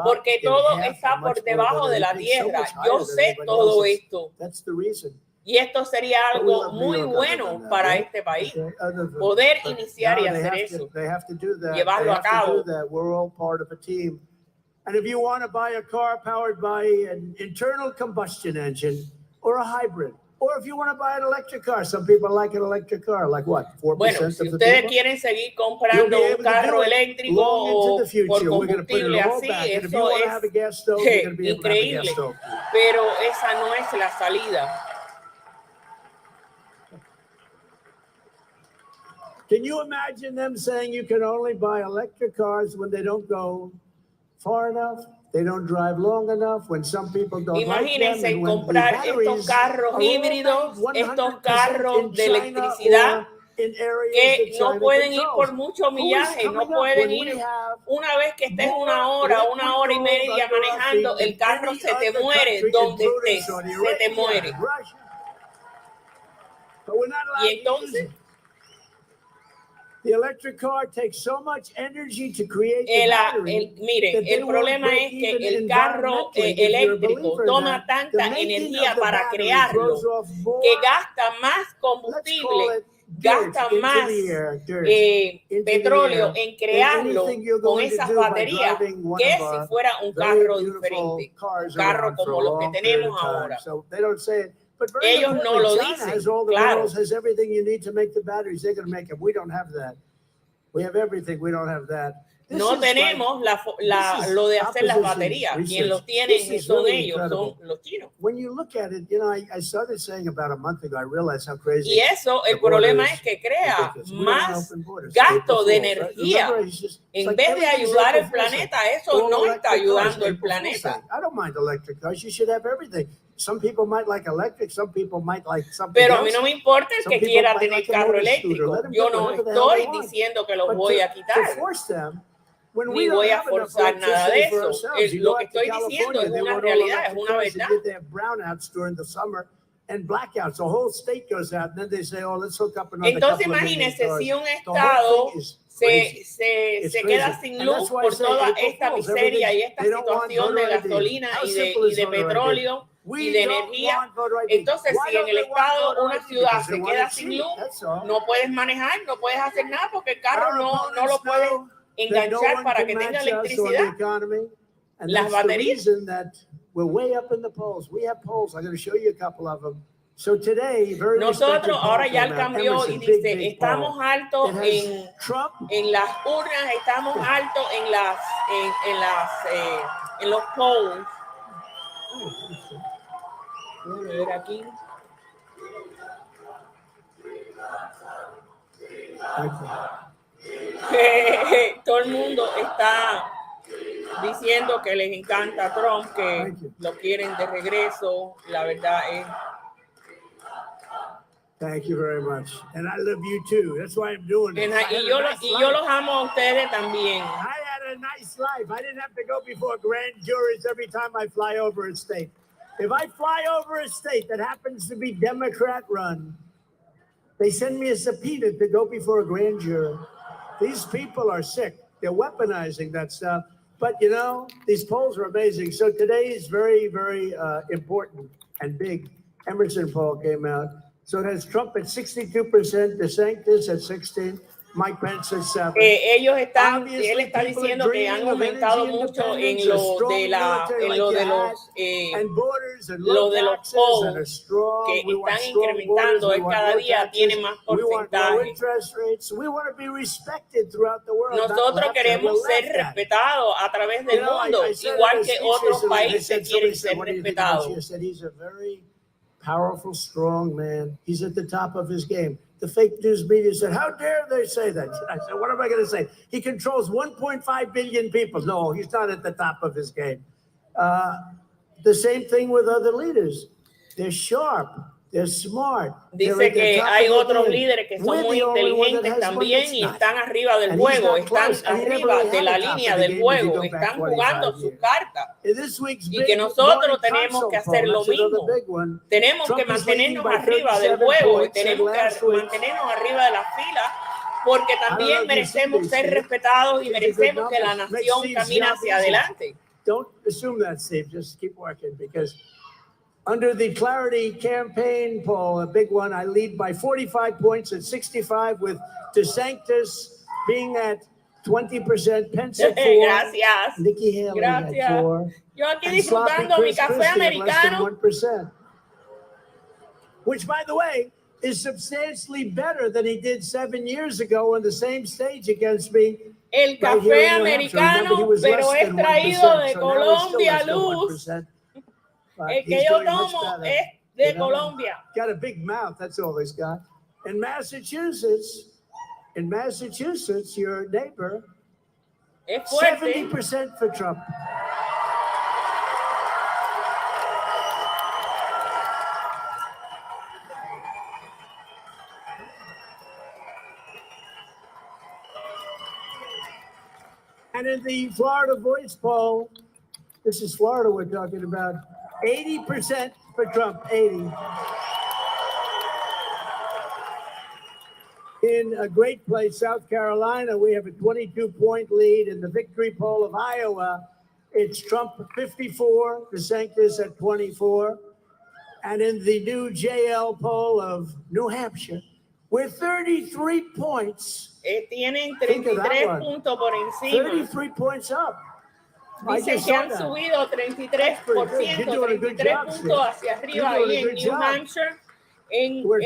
porque todo está por debajo de la tierra. Yo sé todo esto. Y esto sería algo muy bueno para este país, poder iniciar y hacer eso, llevarlo a cabo. We're all part of a team. And if you want to buy a car powered by an internal combustion engine or a hybrid, or if you want to buy an electric car, some people like an electric car, like what, 4% Bueno, si of the ustedes people? quieren seguir comprando un carro eléctrico o por combustible así, eso es increíble, pero esa no es la salida. Can you imagine them saying you can only buy electric cars when they don't go far enough? They don't drive long enough, when some people don't Imagínense like them, and when comprar the estos carros are híbridos, all made estos 100% carros in de China electricidad or in areas que that no China pueden ir controls. por mucho Who is millaje, no coming up pueden when we ir have una vez que estés more una hora y media electric manejando, cars el carro than se te any muere other donde country, estés, including se te Saudi muere. Arabia, Russia. But we're not allowed Y entonces, to use it. The electric car takes so much energy to create the battery. Miren, el problema es que el carro eléctrico toma tanta energía para crearlo que gasta más combustible, gasta más petróleo en crearlo con esas baterías que si fuera un carro diferente, un carro como los que tenemos ahora. Ellos no lo dicen, claro. No tenemos lo de hacer las baterías. Quien los tiene son ellos, son los chinos. Y eso, el problema es que crea más gasto de energía. En vez de ayudar al planeta, eso no está ayudando al planeta. Pero a mí no me importa el que quiera tener carro eléctrico. Yo no estoy diciendo que los voy a quitar, ni voy a forzar nada de eso. Lo que estoy diciendo es una realidad, es una verdad. Entonces imagínense si un estado se queda sin luz por toda esta miseria y esta situación de gasolina y de petróleo y de energía. Entonces, si en el estado una ciudad se queda sin luz, no puedes manejar, no puedes hacer nada porque el carro no lo puedes enganchar para que tenga electricidad. Las baterías. Nosotros ahora ya el cambió y dice, estamos altos en las urnas, estamos altos en los polls. Voy a ver aquí. Todo el mundo está diciendo que les encanta Trump, que lo quieren de regreso. La verdad es. Thank you very much. And I love you too. That's why I'm doing it. Y yo los amo a ustedes también. I had a nice life. I didn't have to go before grand juries every time I fly over a state. If I fly over a state that happens to be Democrat run, they send me a subpoena to go before a grand jury. These people are sick. They're weaponizing that stuff. But, you know, these polls are amazing. So today is very, very important and big. Emerson poll came out. So it has Trump at 62%, DeSantis at 16%, Mike Pence at 7%. Él está diciendo que han aumentado mucho en lo de los polls, que están incrementando. Él cada día tiene más porcentaje. Nosotros queremos ser respetados a través del mundo, igual que otros países quieren ser respetados. Powerful, strong man. He's at the top of his game. The fake news media said, how dare they say that? I said, what am I going to say? He controls 1.5 billion people. No, he's not at the top of his game. The same thing with other leaders. They're sharp. They're smart. Dice que hay otros líderes que son muy inteligentes también y están arriba del juego, están arriba de la línea del juego, están jugando sus cartas. Y que nosotros tenemos que hacer lo mismo. Tenemos que mantenernos arriba del juego y tenemos que mantenernos arriba de la fila porque también merecemos ser respetados y merecemos que la nación camine hacia adelante. Don't assume that, Steve. Just keep working because Under the Clarity campaign poll, a big one, I lead by 45 points at 65, with DeSantis being at 20%, Pence at 4, Gracias. Nikki Haley Gracias. at 4, Yo aquí and sloppy disfrutando mi Chris café Christie at less than americano. 1%. Which, by the way, is substantially better than he did 7 years ago on the same stage against me. El café americano, pero es traído de Colombia, Luz. El que yo tomo es de Colombia. Got a big mouth, that's all he's got. In Massachusetts, your neighbor, Es fuerte. 70% for Trump. And in the Florida Voice poll, this is Florida we're talking about, 80% for Trump, 80. In a great place, South Carolina, we have a 22-point lead. In the victory poll of Iowa, it's Trump 54, DeSantis at 24. And in the new JL poll of New Hampshire, we're 33 points. Tienen 33 puntos por encima. 33 points up. Dicen que han subido 33%, 33 puntos hacia arriba ahí en New Hampshire. En lo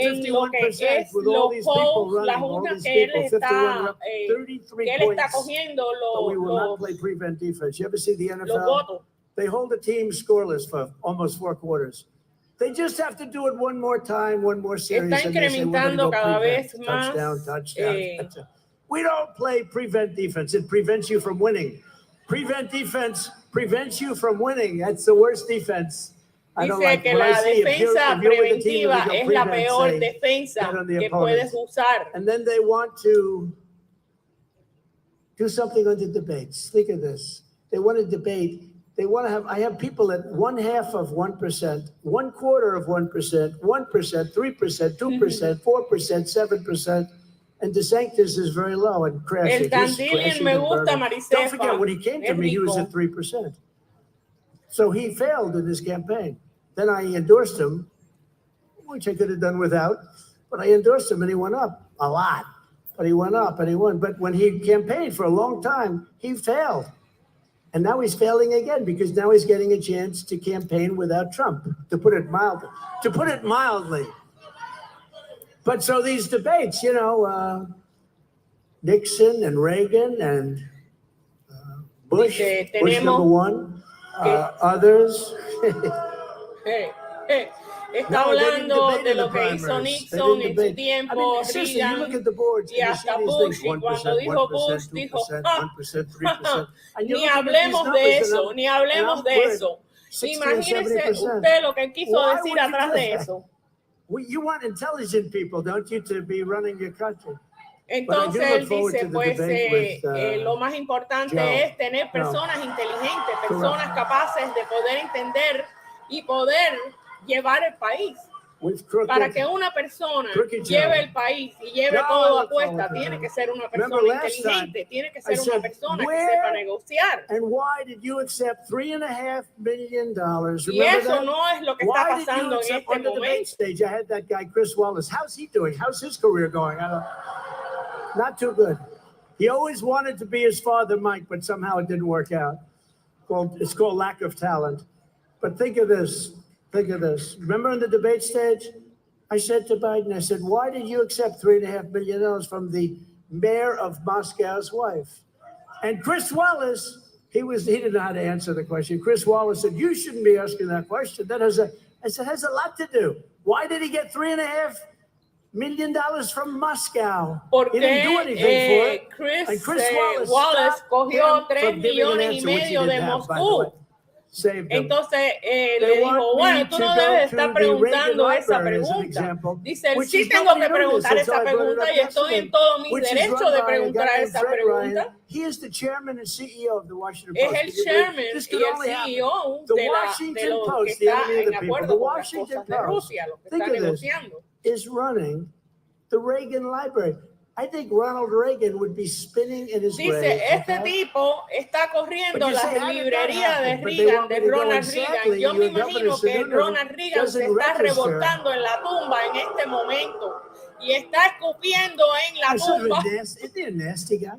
que es los polls, las urnas que él está cogiendo los votos. They hold the team scoreless for almost 4 quarters. They just have to do it one more time, one more series. Está incrementando cada vez más. Touchdown. We don't play prevent defense. It prevents you from winning. Prevent defense prevents you from winning. That's the worst defense. Dice que la defensa preventiva es la peor defensa que puedes usar. And then they want to do something on the debates. Think of this. They want to debate. They want to have, I have people at 1/2 of 1%, 1/4 of 1%, 1%, 3%, 2%, 4%, 7%. And DeSantis is very low and crashing. El Dandelion me gusta, Maricefa. Don't forget, when he came to me, he was at 3%. So he failed in his campaign. Then I endorsed him, which I could have done without, but I endorsed him and he went up a lot. But he went up and he won. But when he campaigned for a long time, he failed. And now he's failing again because now he's getting a chance to campaign without Trump, to put it mildly. But so these debates, you know, Nixon and Reagan and Bush, Bush number 1, others. Está hablando de lo que hizo Nixon en su tiempo, Reagan y hasta Bush. Y cuando dijo Bush, dijo, ni hablemos de eso, ni hablemos de eso. Imagínese usted lo que quiso decir atrás de eso. You want intelligent people, don't you, to be running your country? Entonces él dice, pues lo más importante es tener personas inteligentes, personas capaces de poder entender y poder llevar el país. Para que una persona lleve el país y lleve todo a cuesta, tiene que ser una persona inteligente, tiene que ser una persona que sepa negociar. Y eso no es lo que está pasando en este momento. I had that guy, Chris Wallace. How's he doing? How's his career going? Not too good. He always wanted to be his father, Mike, but somehow it didn't work out. It's called lack of talent. But think of this. Think of this. Remember on the debate stage, I said to Biden, I said, why did you accept $3.5 billion from the mayor of Moscow's wife? And Chris Wallace, he didn't know how to answer the question. Chris Wallace said, you shouldn't be asking that question. I said, has a lot to do. Why did he get $3.5 million from Moscow? He didn't do anything for it. Chris Wallace cogió 3,5 millones de Moscú. Entonces le dijo, bueno, tú no debes estar preguntando esa pregunta. Dice, sí tengo que preguntar esa pregunta y estoy en todo mi derecho de preguntar esa pregunta. Es el chairman y el CEO de lo que está en acuerdo con las cosas de Rusia, lo que está negociando. Is running the Reagan Library. I think Ronald Reagan would be spinning in his Dice, grave. este tipo está corriendo But you las say, how did that librerías de happen? But they Reagan, want me de to go Ronald exactly. Reagan. Yo me Your governor, imagino que Sununu, Ronald Reagan se doesn't está register. revolcando en la tumba en este momento y está escupiendo en la I said, tumba. isn't he a nasty guy?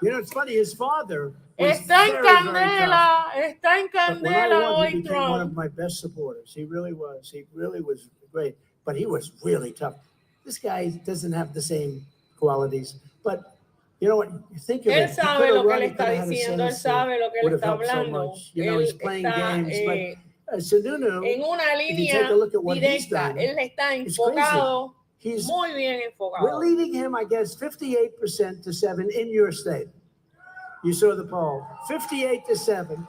You know, it's funny, his father was Está en very, very tough. candela, está en But when I candela won, he hoy became one of Trump. my best supporters. He really was. He really was great. But he was really tough. This guy doesn't have the same qualities. But you know what? You think of Él it. He sabe could have lo que run. le He could está have had a diciendo, él Senate sabe lo que would le have está helped so hablando. much. You know, Él he's playing está games. But Sununu, en una if you línea take a look at what he's directa. done, Él está it's crazy. enfocado, He's, muy bien we're enfocado. leading him, I guess, 58% to 7 in your state. You saw the poll, 58 to 7.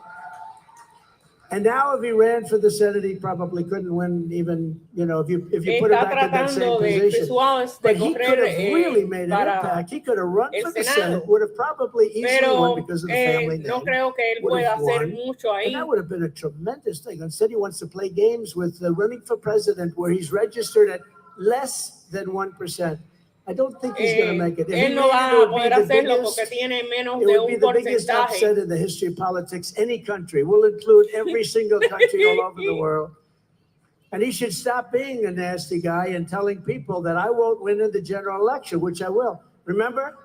And now if he ran for the Senate, he probably couldn't win even, you know, if you put him Está back in that same tratando de position. persuadirse But de he could correr have really made an para impact. He could have run el for the Senado. Senate, would have probably easily won Pero because of the family name. no creo que él would pueda have hacer won. mucho And ahí. that would have been a tremendous thing. Instead, he wants to play games with running for president where he's registered at less than 1%. I don't think he's going to make it. If he Él no made va it, it a would poder be the hacerlo biggest, porque tiene menos it de would be un the biggest upset porcentaje. in the history of politics, any country. We'll include every single country all over the world. And he should stop being a nasty guy and telling people that I won't win in the general election, which I will. Remember?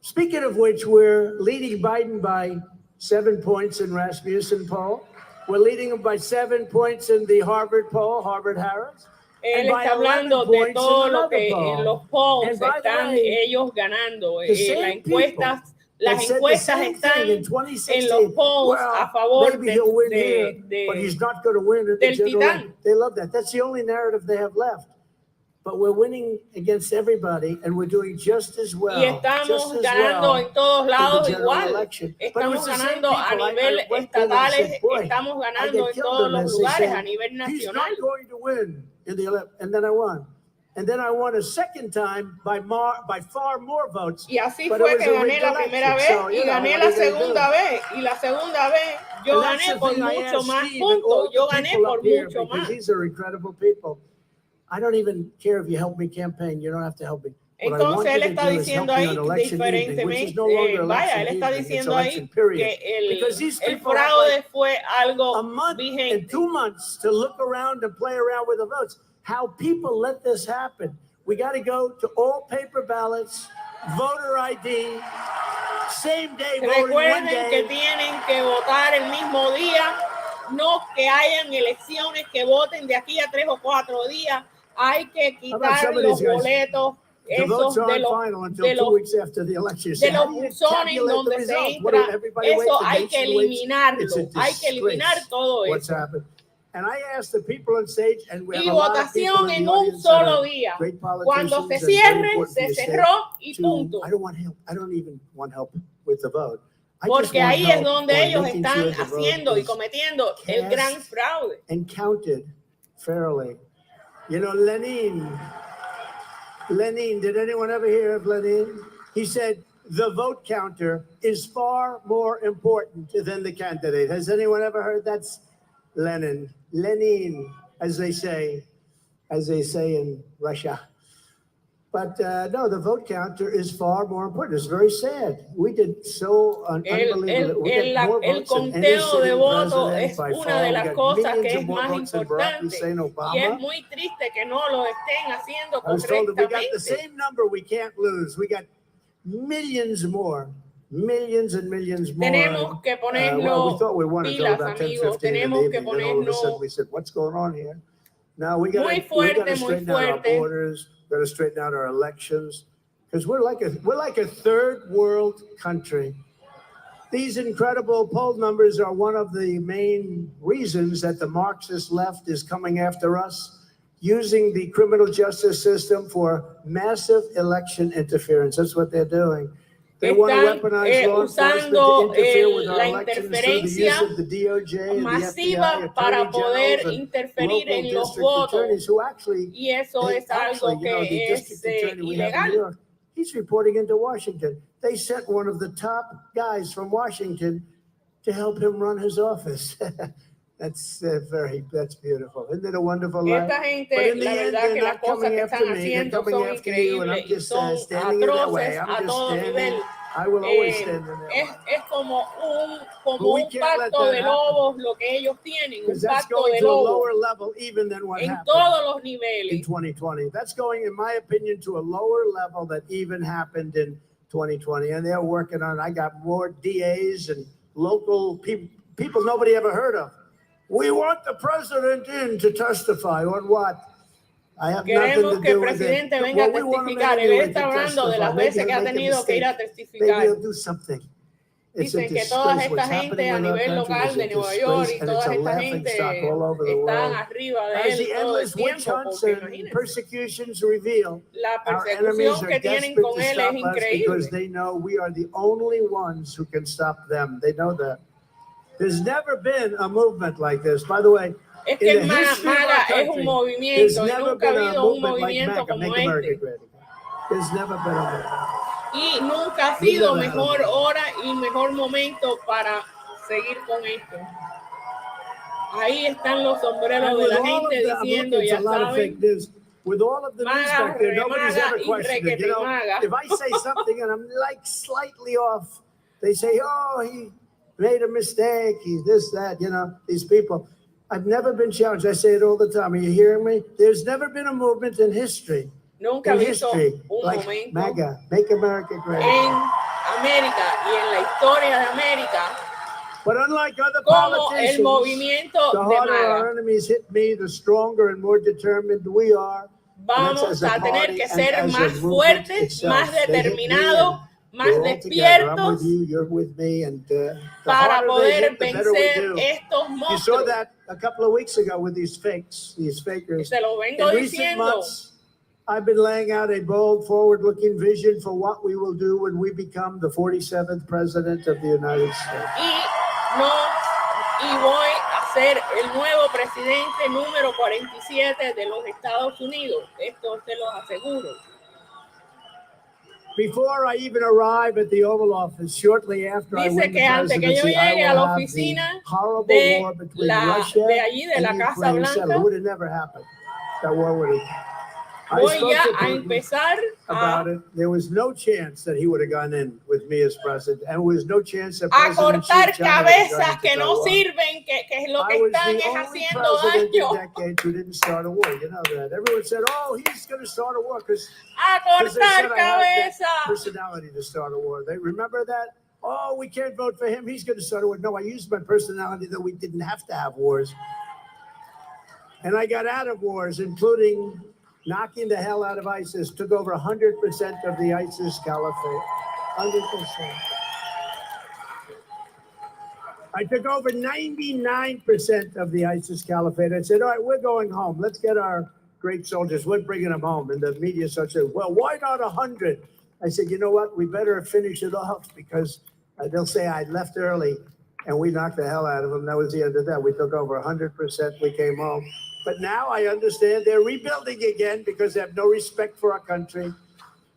Speaking of which, we're leading Biden by 7 points in Rasmussen poll. We're leading him by 7 points in the Harvard poll, Harvard-Harris. Él está hablando de todo lo que en los polls están ellos ganando. Las encuestas están en los polls a favor del titán. They love that. That's the only narrative they have left. But we're winning against everybody, and we're doing just as well. Y estamos ganando en todos lados igual. Estamos ganando a nivel estatal, estamos ganando en todos los lugares a nivel nacional. He's not going to win in the election, and then I won. And then I won a second time by far more votes. Y así fue que gané la primera vez y gané la segunda vez. Y la segunda vez yo gané por mucho más puntos. Yo gané por mucho más. These are incredible people. I don't even care if you help me campaign. You don't have to help me. Entonces él está diciendo ahí diferentemente, vaya, él está diciendo ahí que el fraude fue algo vigente. In 2 months to look around and play around with the votes. How people let this happen. We got to go to all paper ballots, voter ID, same day voting. Recuerden que tienen que votar el mismo día, no que hayan elecciones que voten de aquí a 3 o 4 días. Hay que quitar los boletos esos de los buzones donde se entra. Eso hay que eliminarlo. Hay que eliminar todo eso. And I asked the people on stage, and we have y a lot of people votación in en the un audience solo that día. are great Cuando se politicians and very cierre, important se to the cerró y state. punto. I don't want help. I don't even want help with the vote. I just Porque want ahí es help donde on ellos making están sure the vote haciendo y is cometiendo el gran fraude. and counted fairly. You know, Lenin, did anyone ever hear of Lenin? He said, the vote counter is far more important than the candidate. Has anyone ever heard that? Lenin, as they say in Russia. But no, the vote counter is far more important. It's very sad. We did so unbelievable. El conteo de votos es una de las cosas que es más importante. Y es muy triste que no lo estén haciendo correctamente. We got the same number we can't lose. We got millions more. Millions and millions more. Tenemos que ponernos we thought we won until pilas, about amigos. 10:15 in the Tenemos que evening. Then all of a sudden ponernos we said, what's going on here? Now we got to straighten out our borders. We've got to straighten out our elections because we're like a third world country. These incredible poll numbers are one of the main reasons that the Marxist left is coming after us, using the criminal justice system for massive election interference. That's what they're doing. They want to weaponize law enforcement to interfere with our elections through the use of the DOJ and the FBI, para poder attorney interferir generals, en los district votos. attorneys who actually, Y eso es algo que es ilegal. He's reporting into Washington. They sent one of the top guys from Washington to help him run his office. That's beautiful. Isn't it a wonderful life? Esta But gente, in the la end, verdad they're que las not cosas coming que after están me. They're haciendo coming son after you, and I'm increíbles y just son standing in their way. atroces I'm a just todo standing. nivel. I will always Eh, stand in their es, way. es como But we un can't let pacto that de happen, lobos lo que ellos tienen, un because that's pacto going de to a lobos lower level even than what en happened todos los in niveles. 2020. That's going, in my opinion, to a lower level that even happened in 2020. And they're working on it. I got more DAs and local people nobody ever heard of. We want the president in to testify on what? I have nothing Queremos to que el do with it. presidente venga a Well, we want him testificar. Él anyway está to hablando de testify. las Maybe veces he'll que ha make a tenido que ir a mistake. Maybe testificar. he'll do something. It's a Dicen que toda disgrace. esta What's gente happening a with our nivel country local is de a Nueva York disgrace, y and it's toda a esta laughing stock gente all over the están world. arriba de As él the todo el endless witch tiempo, hunts porque and imagínense, persecutions reveal, la our enemies persecución are que tienen desperate con to él es stop us because increíble. they know we are the only ones who can stop them. They know that. There's never been a movement like this. By the way, Es in que the history of our MAGA es un country, there's movimiento y never nunca ha been a habido un movement like movimiento MAGA, como Make America este. Great Again. There's never been a movement. Y nunca ha We sido never had a mejor movement. hora y mejor momento para seguir con esto. Ahí están los sombreros And de with la all gente of the, I'm diciendo, looking ya at a lot of fake saben, news. With all of the news MAGA, back there, nobody's remaga ever y questioned it. You know, requetemaga. if I say something and I'm like slightly off, they say, "Oh, he made a mistake. He's this, that." You know, these people. I've never been challenged. I say it all the time. Are you hearing me? There's never been a movement in history. Nunca In he visto history, un like momento MAGA, Make America Great en Again. América y en la historia de América But unlike other como el politicians, movimiento the de harder our MAGA. enemies hit me, the stronger and more determined we are. And that's Vamos as a a tener party que and ser as a más movement fuertes, itself. más They hit me determinados, and más we're all together. I'm with despiertos you, you're with me, and the para harder they poder hit, the better we vencer do. estos You saw monstruos. that a couple of weeks ago with these fakes, these fakers. Se lo vengo In recent diciendo. months, I've been laying out a bold, forward-looking vision for what we will do when we become the 47th president of the United States. Y voy a ser el nuevo presidente número 47 de los Estados Unidos. Esto se los aseguro. Before I even arrive at the Oval Office, shortly after I Dice win the que antes que yo presidency, I llegue a will la have oficina the horrible de war between Russia de allí de la and Casa Ukraine settled. Blanca, It would have never happened. That war would have. I voy spoke ya to a Putin empezar about it. There was no chance that he would have gone in with me as president, and there was no chance that a President Xi cortar of China would have gone cabezas into que the no war. sirven, que lo I que was están the es only haciendo president in daño. decades who didn't start a war. You know that. Everyone said, "Oh, he's going to start a war," because A they cortar said I had that cabezas. personality to start a war. They remember that. Oh, we can't vote for him. He's going to start a war. No, I used my personality that we didn't have to have wars, and I got out of wars, including knocking the hell out of ISIS. Took over 100% of the ISIS caliphate. 100%. I took over 99% of the ISIS caliphate. I said, all right, we're going home. Let's get our great soldiers. We're bringing them home. And the media started, well, why not 100? I said, you know what? We better finish it off because they'll say I left early and we knocked the hell out of them. That was the end of that. We took over 100%. We came home. But now I understand they're rebuilding again because they have no respect for our country.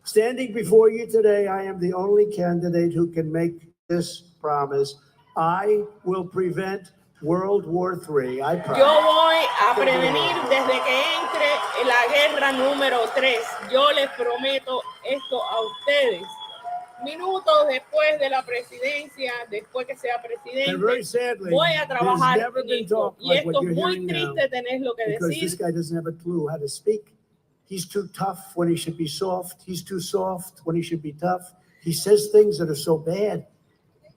Standing before you today, I am the only candidate who can make this promise. I will prevent World War III. I promise. Yo voy a prevenir desde que entre la guerra número 3. Yo les prometo esto a ustedes. Minutos después de la presidencia, después que sea presidente, voy a trabajar en esto. Y esto es muy triste tener lo que because decir. this guy doesn't have a clue how to speak. He's too tough when he should be soft. He's too soft when he should be tough. He says things that are so bad,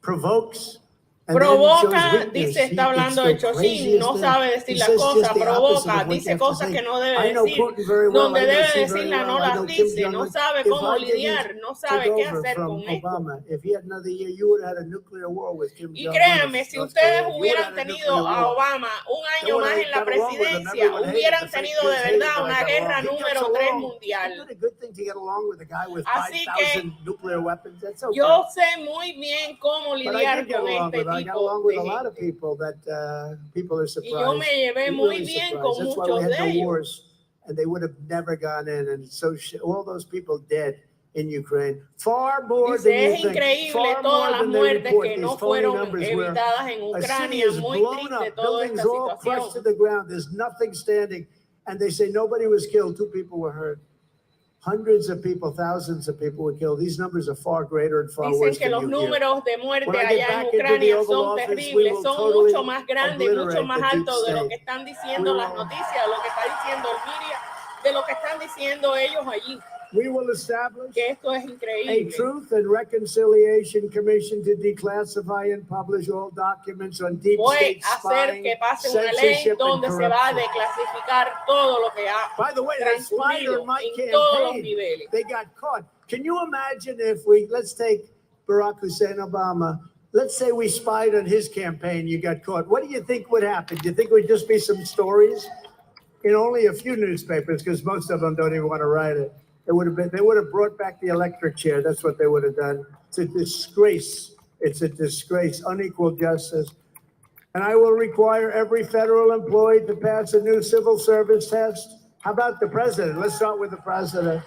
provokes. Provoca, dice, está hablando de Chocín, no sabe decir las cosas, provoca, dice cosas que no debe decir, donde debe decirlas no las dice, no sabe cómo lidiar, no sabe qué hacer con esto. Y créanme, si ustedes hubieran tenido a Obama un año más en la presidencia, hubieran tenido de verdad una guerra número 3 mundial. Así que yo sé muy bien cómo lidiar con este tipo. I got along with a lot of people that people are surprised. Y yo me llevé muy bien con muchos de ellos. Wars, and they would have never gone in. And so all those people dead in Ukraine. Far more Dice, than es you think. increíble Far todas more las than they muertes report. que no These phony fueron numbers where evitadas en a city Ucrania. is Muy blown triste up, toda buildings esta all crushed to situación. the ground. There's nothing standing. And they say nobody was killed. 2 people were hurt. Hundreds of people, thousands of people were killed. These numbers are far greater and far Dicen worse que than los you hear. números de muerte When I get allá en back into the Ucrania Oval son Office, we terribles, will son totally mucho más grandes, mucho obliterate más the deep altos de lo state. que están diciendo We las will- noticias, de lo que está diciendo el media, de lo que están diciendo ellos allí, We will establish que esto es a increíble. Truth and Reconciliation Commission to declassify and publish all documents on deep Voy state a hacer spying, que pase una ley censorship, and donde se va a corruption. declasificar todo lo que ha By the way, they spied transcurrido on my en todos los campaign. niveles. They got caught. Can you imagine if let's take Barack Hussein Obama. Let's say we spied on his campaign, you got caught. What do you think would happen? Do you think it would just be some stories in only a few newspapers, because most of them don't even want to write it? They would have brought back the electric chair. That's what they would have done. It's a disgrace. It's a disgrace, unequal justice. And I will require every federal employee to pass a new civil service test. How about the president? Let's start with the president.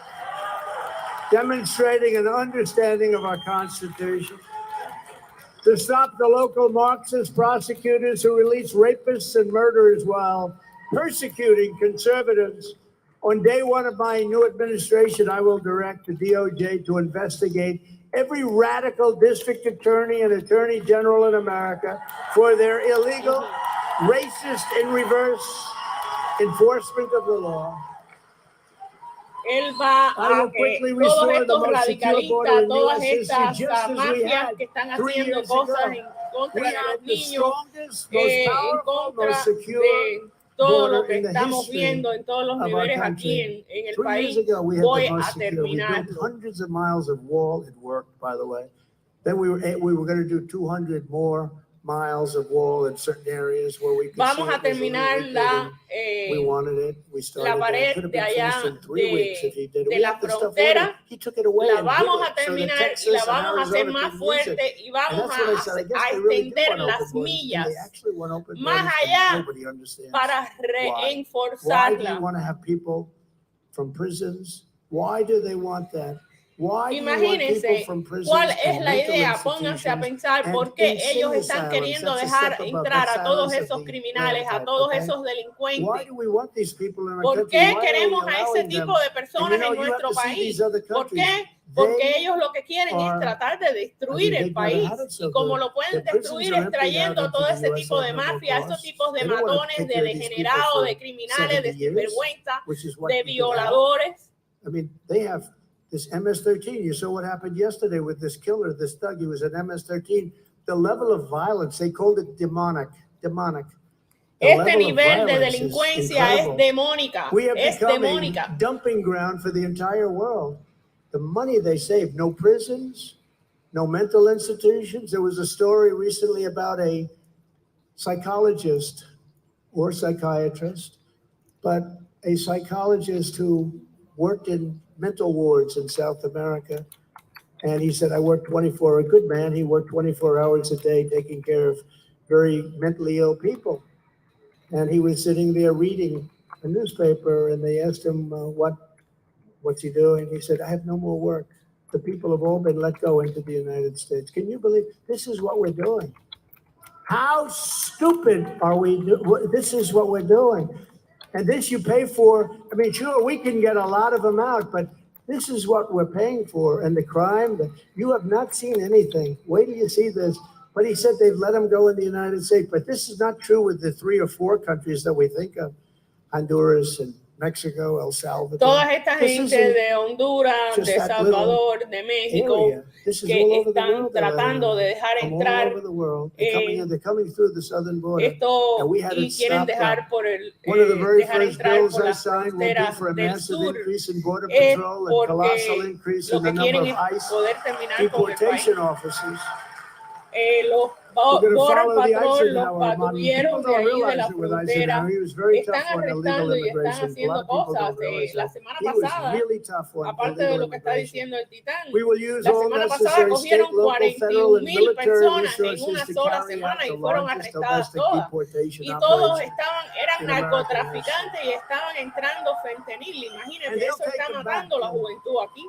Demonstrating an understanding of our Constitution. To stop the local Marxist prosecutors who release rapists and murderers while persecuting conservatives. On day one of my new administration, I will direct the DOJ to investigate every radical district attorney and attorney general in America for their illegal, racist, in reverse enforcement of the law. Él va a que todos estos radicalistas, todas estas mafias que están haciendo cosas en contra de los niños, en contra de todo lo que estamos viendo en todos los niveles aquí en el país, voy a terminarlo. Hundreds of miles of wall. It worked, by the way. Then we were going to do 200 more miles of wall in certain areas where we could Vamos a terminar la pared de allá de la frontera, la vamos a terminar y la vamos a hacer más fuerte y vamos a extender las millas más allá para reforzarla. Why do they want that? Imagínense cuál es la idea, pónganse a pensar por qué ellos están queriendo dejar entrar a todos esos criminales, a todos esos delincuentes. ¿Por qué queremos a ese tipo de personas en nuestro país? ¿Por qué? Porque ellos lo que quieren es tratar de destruir el país. Y como lo pueden destruir es trayendo todo ese tipo de mafia, esos tipos de matones, de degenerados, de criminales, de sinvergüenza, de violadores. I mean, they have this MS-13. You saw what happened yesterday with this killer, this thug. He was an MS-13. The level of violence, they called it demonic. Este nivel de delincuencia es demónica. We have es become demónica. A dumping ground for the entire world. The money they save, no prisons, no mental institutions. There was a story recently about a psychologist or psychiatrist, but a psychologist who worked in mental wards in South America. And he said, I worked 24, a good man, he worked 24 hours a day taking care of very mentally ill people. And he was sitting there reading a newspaper and they asked him, what's he doing? He said, I have no more work. The people have all been let go into the United States. Can you believe this is what we're doing? How stupid are we? This is what we're doing. And this you pay for. I mean, sure, we can get a lot of them out, but this is what we're paying for. And the crime, you have not seen anything. Wait till you see this. But he said they've let them go in the United States. But this is not true with the 3 or 4 countries that we think of, Honduras and Mexico, El Salvador. Toda esta gente de Honduras, de Salvador, de México, que están tratando de dejar entrar esto y quieren dejar por el dejar entrar por las fronteras del sur, es porque lo que quieren es poder terminar con el país. Los Border Patrol, los patrulleros de ahí de la frontera están arrestando y están haciendo cosas. La semana pasada, aparte de lo que está diciendo el Titán, la semana pasada cogieron 41,000 personas en una sola semana y fueron arrestadas todas. Y todos eran narcotraficantes y estaban entrando fentanil. Imagínense, eso está matando la juventud aquí.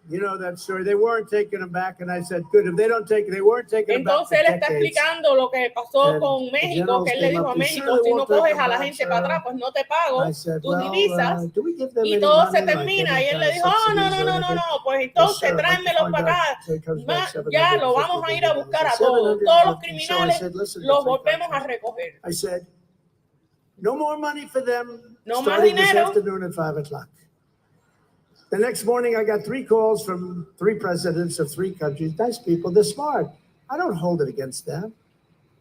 You know that story. They weren't taking them back, and I said, "Good. If they don't take, they weren't taking them back for Entonces él está decades." explicando lo que pasó And con the México, que él le generals dijo a came up, México, "Surely si no we'll take coges them a la back, gente para atrás, sir." pues no te pago I said, tus "Well, divisas. do we give them Y any todo se money, like termina. any Y él kind le of dijo, oh, no, subsidies no, or no, no, anything?" no, pues Yes, entonces sir. I'd like to tráemelos find para out. acá. So it comes back Ya lo 750 vamos a ir a million. buscar I a said, todos. Todos los 750. So I criminales said, "Listen, the los three volvemos a countries." recoger. I said, "No more money for them No más starting this dinero. afternoon at 5 o'clock." The next morning, I got 3 calls from 3 presidents of 3 countries. Nice people. They're smart. I don't hold it against them.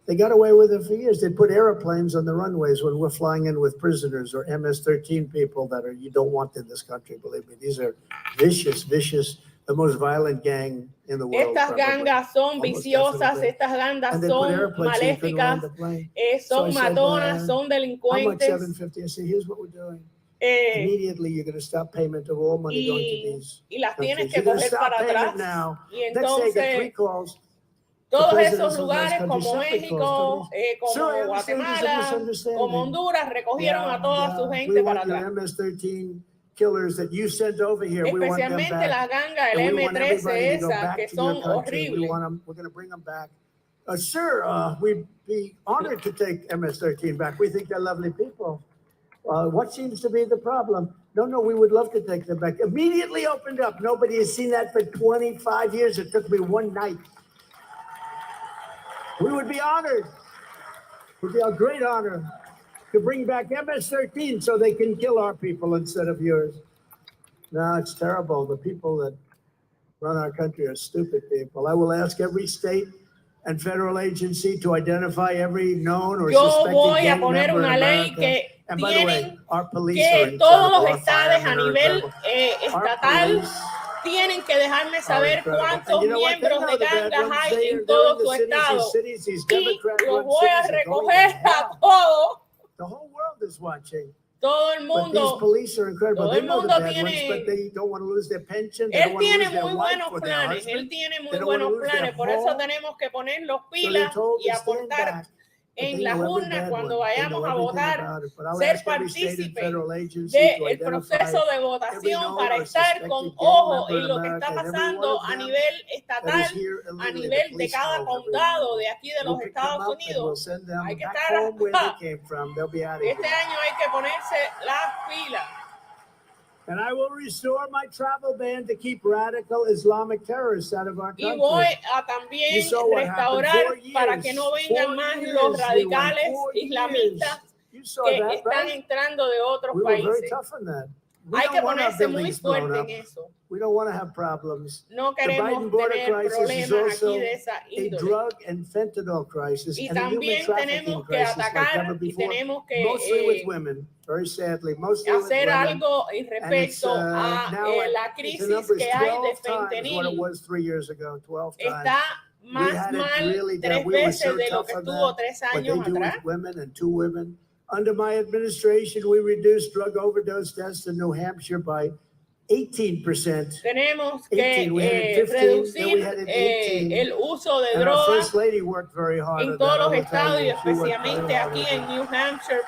They got away with it for years. They put airplanes on the runways when we're flying in with prisoners or MS-13 people that you don't want in this country. Believe me, these are vicious, the most violent gang in the world. Estas gangas son Almost viciosas, definitely. estas gangas And they put son airplanes so you couldn't land maléficas, the plane. son So I said, matonas, son How much? delincuentes. 750. I said, "Here's what we're doing. Immediately, you're going to stop payment of all money going to these y las tienes countries. que You're going to coger stop para payment atrás. now." Y Next day, I get 3 entonces calls. todos presidents esos of those lugares countries, como separate México, calls, como "Sir, I understand there's a Guatemala, misunderstanding. como Honduras, recogieron a toda su We gente para want your atrás. MS-13 killers that you sent over here. We want them Especialmente la back. ganga, And el we want everybody M13 to go esa, back que to your son country. horribles. We're going to bring them back." "Sir, we'd be honored to take MS-13 back. We think they're lovely people. What seems to be the problem?" No, we would love to take them back." Immediately opened up. Nobody has seen that for 25 years. It took me one night. We would be honored. It would be a great honor to bring back MS-13 so they can kill our people instead of yours. No, it's terrible. The people that run our country are stupid people. I will ask every state and federal agency to identify every known or Yo suspected voy a gang poner member in una ley America. que And by the way, tienen our police are que todos incredible. los Our estados a firemen are nivel incredible. Our estatal police tienen que dejarme are saber incredible. And cuántos you know what? They miembros know de the bad gangas ones. hay They're en in todo the su cities, estado. these cities, these Y Democrat los run voy a cities are going recoger to a hell. todos. The whole world is watching. Todo el But these mundo. police are incredible. Todo They el know the mundo bad ones, tiene. but they don't want to lose their pension. They Él don't want to tiene lose their muy wife buenos or their planes. husband. Él tiene They muy don't want to buenos lose their planes. Por eso home. tenemos que poner los So they're pilas told y to stand aportar back. But en they las know every urnas bad cuando one. They vayamos know a everything votar, about it. But I'll ser ask every state and partícipe federal agency to del identify proceso de every votación known para or estar suspected con gang ojo member en in lo que está America, and every one pasando of a them nivel that estatal, is here a illegally. The nivel de police cada know every condado one. de aquí de We'll los pick them Estados up and we'll Unidos. send them Hay que back estar. home where they came from. They'll be out of Este here. año hay que ponerse las pilas. And I will restore my travel ban to keep radical Islamic terrorists out of our Y voy country. a también You saw what happened. restaurar 4 years. para que no vengan 4 más years. los We radicales went 4 islamistas years. You saw que that, están right? entrando de otros We were very países. tough on that. We Hay don't que want our ponerse muy buildings blown fuerte up. en eso. We don't want to have problems. No The queremos Biden border tener crisis is problemas also aquí de esa a índole. drug and fentanyl crisis Y and a human también trafficking tenemos que crisis like never atacar y before. tenemos que Mostly with women, very sadly, mostly with hacer women. algo And it's respecto a now la the crisis number is que hay de 12 times what it fentanil. was 3 years ago, 12 times. Está más had it mal really down. 3 We were veces so de lo tough que on estuvo that. 3 What they años do atrás. with women and 2 women. Under my administration, we reduced drug overdose deaths in New Hampshire by 18%. Tenemos 18. We had it que 15, then we reducir had it 18. el uso de And our drogas first lady worked very hard en on todos that. I los will tell estados y you, she worked very especialmente hard aquí on en that. New Hampshire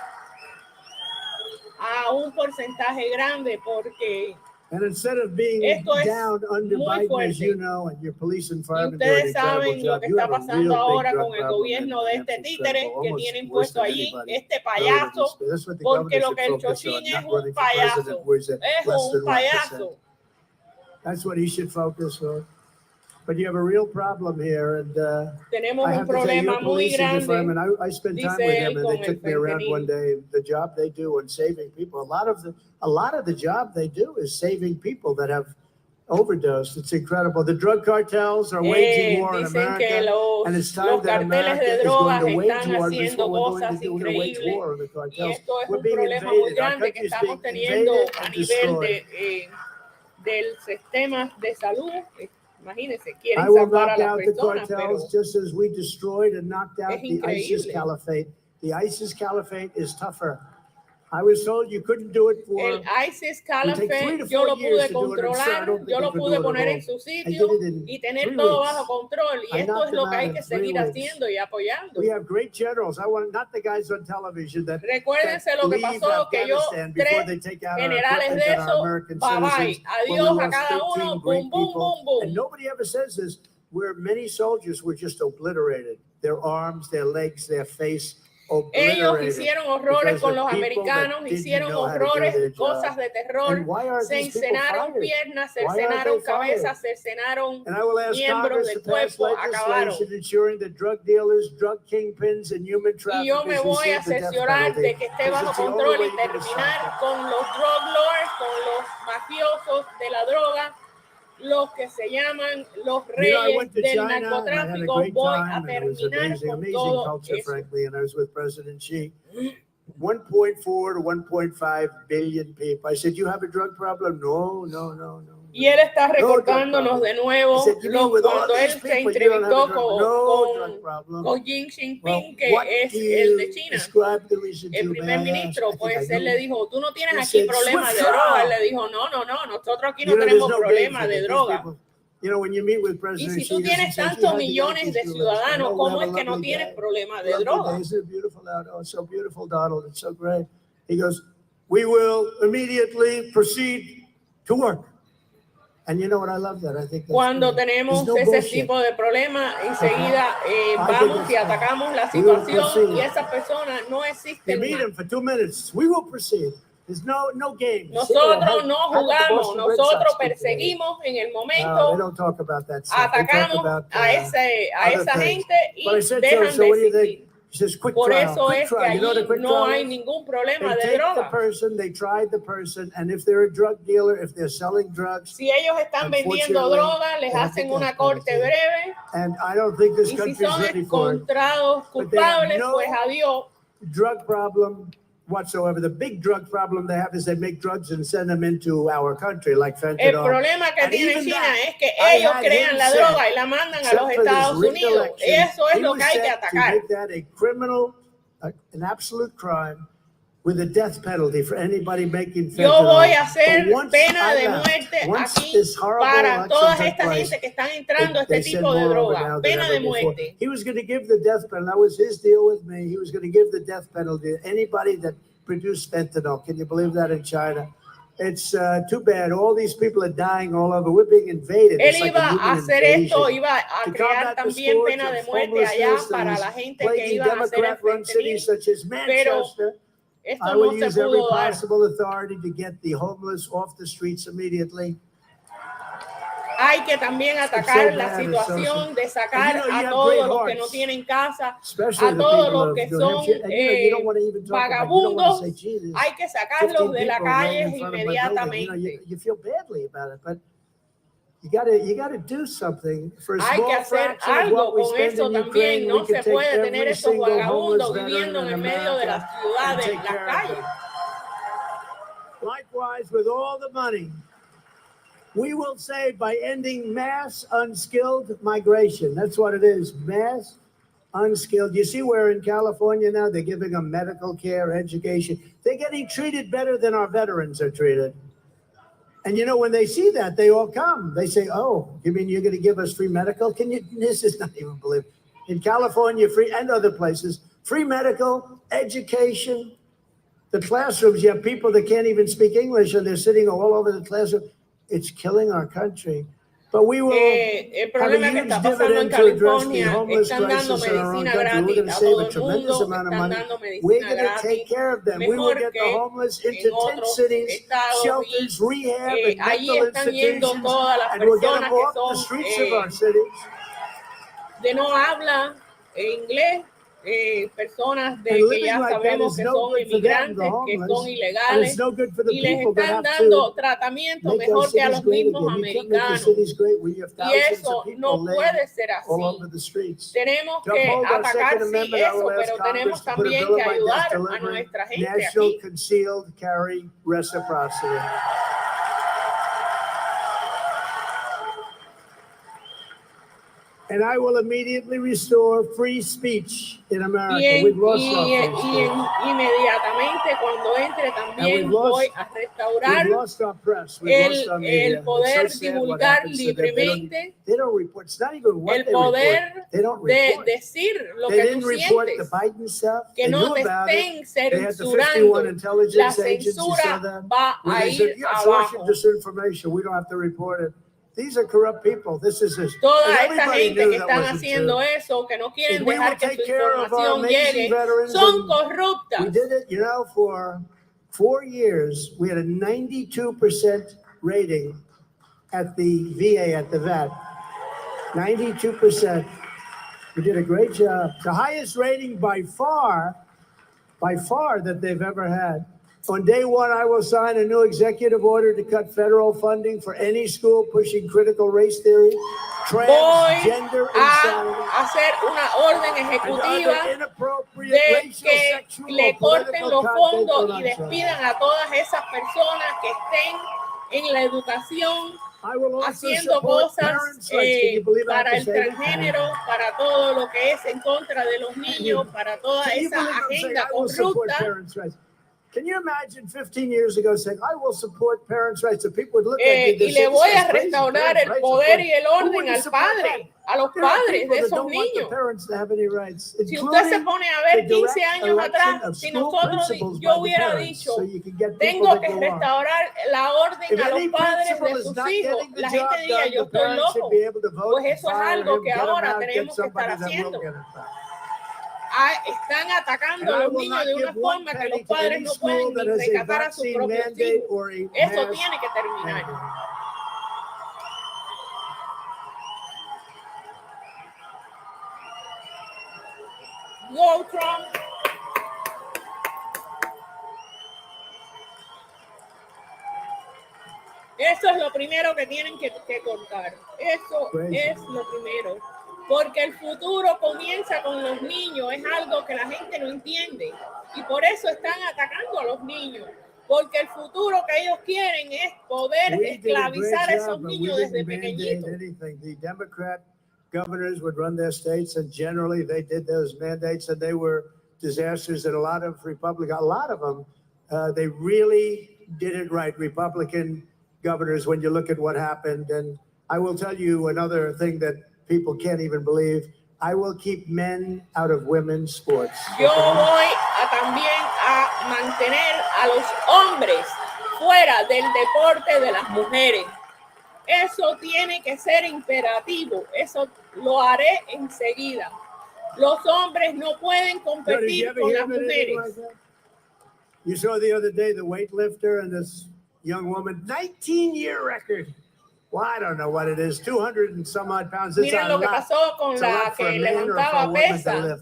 a un porcentaje grande porque And instead of being esto es down under muy Biden, as fuerte. you know, and your police and Y firemen do an ustedes incredible saben lo job, que you está have a pasando real big ahora drug con el problem gobierno in de New este Hampshire. títere Incredible, que almost tiene worse impuesto than allí, anybody. este Relatively payaso, speaking. That's what the porque governor lo should que el focus on, chochín es not un running for president, payaso, where he's at es less un than 1%. payaso. That's what he should focus on. But you have a real problem here, and Tenemos I un have to tell you, your problema muy police and your grande, firemen, I spent time dice with él, them, and con they el took me around fentanil. one day. The job they do in saving people, a lot of the job they do is saving people that have overdosed. It's incredible. The drug cartels are waging war in Dicen que America, and it's time los that carteles America de is going drogas to wage están war. This is haciendo what we're going to cosas do. We're going to wage increíbles. war on the Y cartels. esto es We're un being problema muy invaded. Our grande que country is estamos being teniendo invaded a and nivel destroyed. del sistema de salud. Imagínense, quieren I will salvar knock a las out the personas, pero cartels just as we destroyed and knocked out es the ISIS increíble. caliphate. The ISIS caliphate is tougher. I was told you couldn't do it for. El ISIS It would take 3 Caliphate to yo 4 lo years pude to do it, and so I controlar, don't think yo I lo could pude do it at poner all. en su I sitio did it in y tener 3 todo weeks. bajo control. Y I esto knocked es lo them que out hay in que 3 seguir weeks. haciendo y apoyando. We have great generals. Not the guys on television that Recuérdense lo que leave pasó, que yo Afghanistan before 3 they take out our generales equipment de and our eso, American bye bye, citizens. When we adiós a lost cada 13 uno, great boom, boom, people. boom, boom. And nobody ever says this, where many soldiers were just obliterated. Their arms, their legs, their face. Ellos hicieron horrores con los americanos, hicieron horrores, cosas de terror, se encenaron piernas, se encenaron cabezas, se encenaron miembros del cuerpo, acabaron. Y yo me voy a cerciorar de que esté bajo control y terminar con los drug lords, con los mafiosos de la droga, los que se llaman los reyes del narcotráfico. Voy a terminar con todo eso. Frankly, and I was with President Xi. 1.4 to 1.5 billion people. I said, "You have a drug problem?" No. Y él está recordándonos de nuevo cuando él se entrevistó con Xi Jinping, que es el de China, el primer ministro. Pues él le dijo, tú no tienes aquí problemas de droga. Él le dijo, no, nosotros aquí no tenemos problemas de droga. Y si tú tienes tantos millones de ciudadanos, ¿cómo es que no tienes problemas de droga? So beautiful, Donald. It's so great. He goes, we will immediately proceed to work. And you know what? I love that. I think cuando tenemos ese tipo de problemas, enseguida vamos y atacamos la situación y esas personas no existen más. For 2 minutes. We will proceed. There's no games. Nosotros no jugamos, nosotros perseguimos en el momento, atacamos a esa gente y dejan de existir. Por eso es que allí no hay ningún problema de droga. Si ellos están vendiendo droga, les hacen una corte breve. Y si son encontrados culpables, pues adiós. Drug problem whatsoever. The big drug problem they have is they make drugs and send them into our country, like fentanyl. El problema que tiene China es que ellos crean la droga y la mandan a los Estados Unidos. Eso es lo que hay que atacar. An absolute crime with a death penalty for anybody making fentanyl. Yo voy a hacer pena de muerte aquí para toda esta gente que están entrando a este tipo de droga. Pena de muerte. He was going to give the death penalty. That was his deal with me. He was going to give the death penalty to anybody that produced fentanyl. Can you believe that in China? It's too bad. All these people are dying all over. We're being invaded. Él iba a hacer esto, iba a crear también pena de muerte allá para la gente que iba a hacer el fentanil. Pero esto no se pudo dar. Hay que también atacar la situación de sacar a todos los que no tienen casa, a todos los que son vagabundos. Hay que sacarlos de la calle inmediatamente. Hay que hacer algo con eso también. No se puede tener esos vagabundos viviendo en el medio de las ciudades, en las calles. Likewise, with all the money, we will say by ending mass unskilled migration. That's what it is, mass unskilled. You see where in California now they're giving them medical care, education. They're getting treated better than our veterans are treated. And you know, when they see that, they all come. They say, oh, you mean you're going to give us free medical? This is not even believable. In California, free, and other places, free medical, education. The classrooms, you have people that can't even speak English and they're sitting all over the classroom. It's killing our country. But we will el problema que está pasando en California, están dando medicina gratis a todo el mundo, están dando medicina gratis, mejor que en otros estados, y allí están yendo todas las personas que son de no habla inglés, personas de que ya sabemos que son inmigrantes, que son ilegales, y les están dando tratamiento mejor que a los mismos americanos. Y eso no puede ser así. Tenemos que atacar, sí, eso, pero tenemos también que ayudar a nuestra gente aquí. And I will immediately restore free speech in America. We've lost our free speech. Inmediatamente cuando entre también voy a restaurar We've lost our press. We've lost our media. el poder It's so sad what divulgar happens to them. libremente, They don't report. It's not even what el they poder report. They don't de report. decir lo They que didn't tú report sientes, the Biden stuff. que They no knew te about estén it. They had the 51 censurando. La intelligence agents. You saw censura that? va When a they said, ir yeah, social abajo. disinformation. We don't have to report it. These are corrupt people. This is this. Toda And esta everybody gente knew que that están wasn't haciendo true. eso, que no quieren If we dejar would que take su care of our información amazing llegue, veterans, son and corruptas. we did it, you know, for 4 years. We had a 92% rating at the VA, at the vet. 92%. We did a great job. The highest rating by far that they've ever had. On day one, I will sign a new executive order to cut federal funding for any school pushing critical race theory, transgender insanity, hacer una orden and ejecutiva other inappropriate de racial, que sexual, le or corten political los content fondos on y our despidan a todas esas personas que estén en la educación I will also haciendo support cosas parents' rights. Can you believe I have para to el say that? transgénero, para todo lo que es en contra de los niños, para toda Can you esa believe I'm saying agenda I will support corrupta. parents' rights? Can you imagine 15 years ago saying, I will support parents' rights? So people would look at me Y le voy a restaurar el poder y el orden al padre, a los padres de esos niños. Si usted se pone a ver 15 años atrás, si nosotros, yo hubiera dicho, tengo que restaurar la orden a los padres de sus hijos, la gente diría, yo estoy loco. Pues eso es algo que ahora tenemos que estar haciendo. Están atacando a los niños de una forma que los padres no pueden ni rescatar a sus propios hijos. Eso tiene que terminar. Go, Trump. Eso es lo primero que tienen que cortar. Eso es lo primero. Porque el futuro comienza con los niños. Es algo que la gente no entiende. Y por eso están atacando a los niños. Porque el futuro que ellos quieren es poder esclavizar a esos niños desde pequeñitos. The Democrat governors would run their states, and generally they did those mandates, and they were disasters. And a lot of them, they really did it right. Republican governors, when you look at what happened. And I will tell you another thing that people can't even believe. I will keep men out of women's sports. Yo voy también a mantener a los hombres fuera del deporte de las mujeres. Eso tiene que ser imperativo. Eso lo haré enseguida. Los hombres no pueden competir con las mujeres. You saw the other day the weightlifter and this young woman, 19-year record. Well, I don't know what it is, 200 and some odd pounds. Miren lo que pasó con la que levantaba pesa,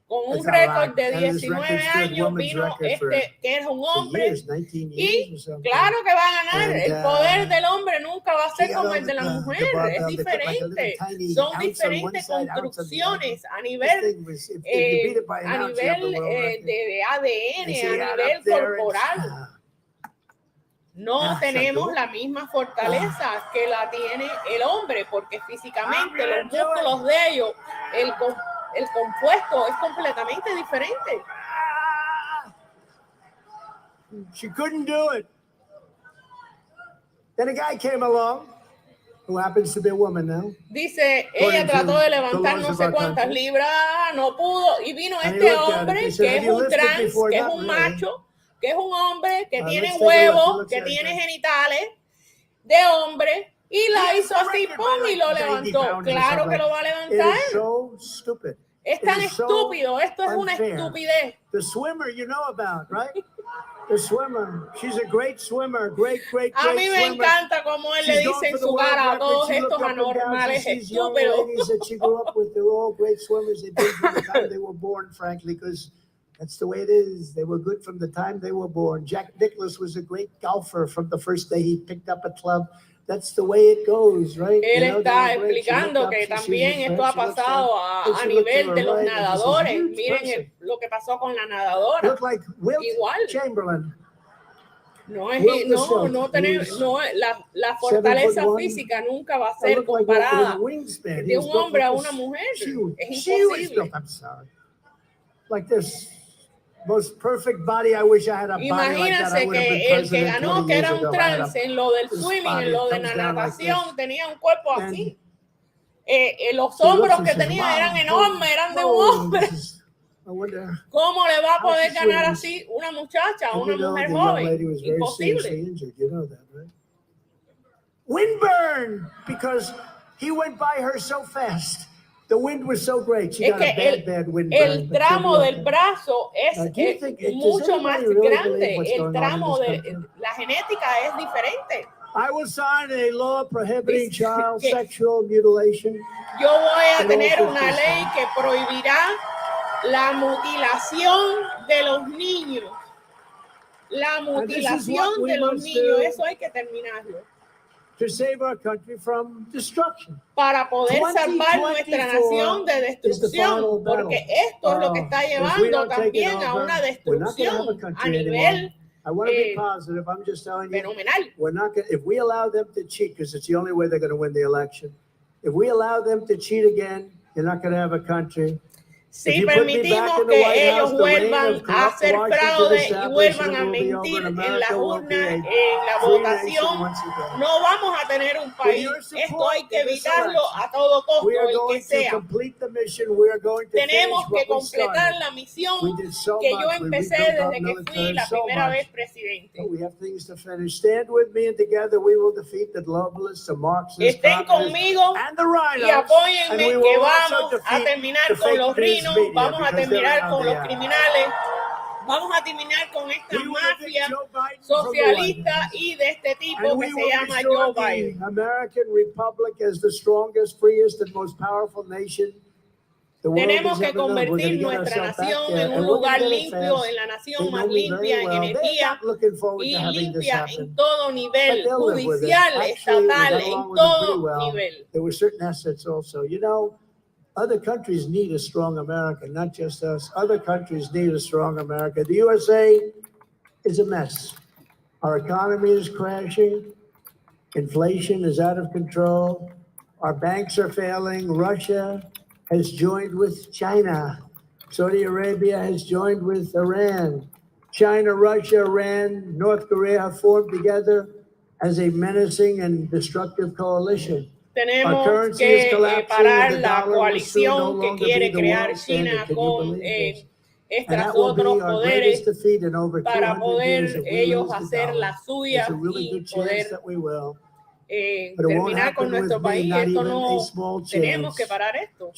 con un récord de 19 años, vino que era un hombre, y claro que va a ganar. El poder del hombre nunca va a ser como el de la mujer, es diferente. Son diferentes construcciones a nivel de ADN, a nivel corporal. No tenemos la misma fortaleza que la tiene el hombre, porque físicamente los músculos de ellos, el compuesto es completamente diferente. She couldn't do it. Then a guy came along, who happens to be a woman now. Dice, ella trató de levantar no sé cuántas libras, no pudo, y vino este hombre que es un trans, que es un macho, que es un hombre que tiene huevos, que tiene genitales de hombre, y la hizo así, ¡pum!, y lo levantó. Claro que lo va a levantar. Es tan estúpido, esto es una estupidez. The swimmer you know about, right? The swimmer. She's a great swimmer, great A mí me encanta cómo él le dice en su cara a todos estos anormales estúpidos. She grew up with, they're all great swimmers. They've been from the time they were born, frankly, because that's the way it is. They were good from the time they were born. Jack Nicklaus was a great golfer from the first day he picked up a club. That's the way it goes, right? Él está explicando que también esto ha pasado a nivel de los nadadores. Miren lo que pasó con la nadadora. Look like Wilt Igual. Chamberlain. No es, Will no, Self, no tenemos, who's no, la fortaleza 7'1", física nunca va a I ser look like walking in a comparada wingspan. He de was un built hombre a like una this mujer. huge, Es huge imposible. built, I'm sorry. Like this. Most perfect body. I wish I had a body like that. I Imagínense would have been que el que president ganó, 20 que years era un ago. I had trance a- en lo del this swimming, body en lo de comes la down like natación, this. tenía un cuerpo And así. Los he looks hombros and que says, tenía wow, eran enormes, eran de un whoa, hombre. this is- I wonder ¿Cómo le va a how poder she ganar swims. así una muchacha, And una you know, mujer the young joven? lady was very seriously Imposible. injured. You know that, right? Windburn, because he went by her so fast. The wind was so great. She Es got a que bad windburn. el but she'll tramo be del okay. brazo es Do you think- does mucho anybody más really believe grande. what's El going on in tramo this de country? la genética es diferente. I will sign a law prohibiting Dice child que- sexual mutilation. Yo voy a En tener all una 50 ley que prohibirá la mutilación de los niños. La mutilación we de los must niños, do. eso hay que terminarlo. To save our country from destruction. Para poder salvar nuestra nación de destrucción, porque esto es lo que está llevando también a una destrucción a nivel I want to be positive. I'm just telling you, fenomenal. we're not going. If we allow them to cheat, because it's the only way they're going to win the election. If we allow them to cheat again, you're not going to have a country. Si permitimos que ellos vuelvan a hacer fraude y vuelvan a mentir en las urnas, en la votación, no vamos a tener un país. Esto hay que evitarlo a todo costo, el que sea. Tenemos que completar la misión que yo empecé desde que fui la primera vez presidente. Estén conmigo y apóyenme que vamos a terminar con los rinos, vamos a terminar con los criminales, vamos a terminar con esta mafia socialista y de este tipo que se llama Joe Biden. American Republic as the strongest, freest, and most powerful nation. Tenemos que convertir nuestra nación en un lugar limpio, en la nación más limpia en energía y limpia en todo nivel, judicial, estatal, en todo nivel. There were certain assets also. You know, other countries need a strong America, not just us. Other countries need a strong America. The USA is a mess. Our economy is crashing. Inflation is out of control. Our banks are failing. Russia has joined with China. Saudi Arabia has joined with Iran. China, Russia, Iran, North Korea have formed together as a menacing and destructive coalition. Tenemos que parar la coalición que quiere crear China con estos otros poderes para poder ellos hacer las suyas y poder terminar con nuestro país. Esto no tenemos que parar esto.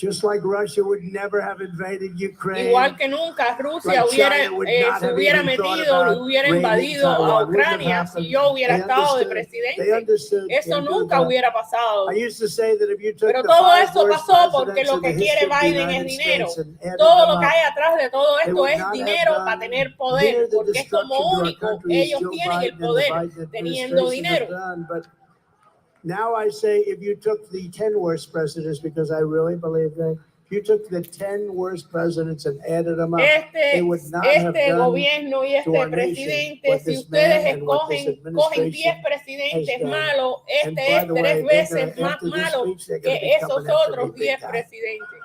Igual que nunca Rusia se hubiera metido, hubiera invadido a Ucrania si yo hubiera estado de presidente. Eso nunca hubiera pasado. Pero todo esto pasó porque lo que quiere Biden es dinero. Todo lo que hay atrás de todo esto es dinero para tener poder, porque es como único. Ellos tienen el poder teniendo dinero. Now I say, if you took the 10 worst presidents, because I really believe that, if you took the 10 worst presidents and added them up, they would not have done gobierno y este presidente, si ustedes cogen 10 presidentes malos, este es 3 veces más malo que esos otros 10 presidentes.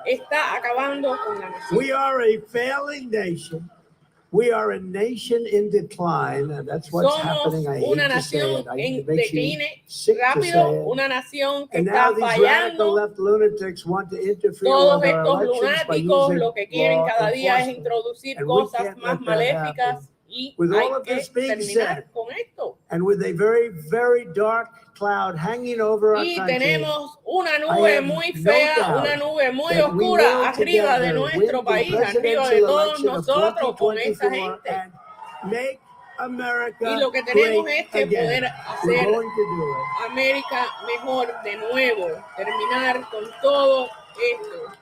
Está acabando con la nación. We are a failing nation. We are a nation in decline, and that's what's happening. I hate to say it. It makes you sick to say it. Una nación que And está now these radical fallando. left lunatics want to interfere Todos with our estos elections by lunáticos using lo que quieren law cada día es enforcement. introducir And we cosas can't más let that maléficas happen. y With hay all of que this being terminar said, con esto. and with a very, very dark cloud hanging over our Y country, tenemos una I nube have muy no fea, doubt una nube muy that we will oscura arriba de together nuestro win the país, arriba de presidential todos election of nosotros con esa 2024 gente. and make America Y lo que tenemos great es que again. poder We're hacer going to do it. América mejor de nuevo, terminar con todo esto.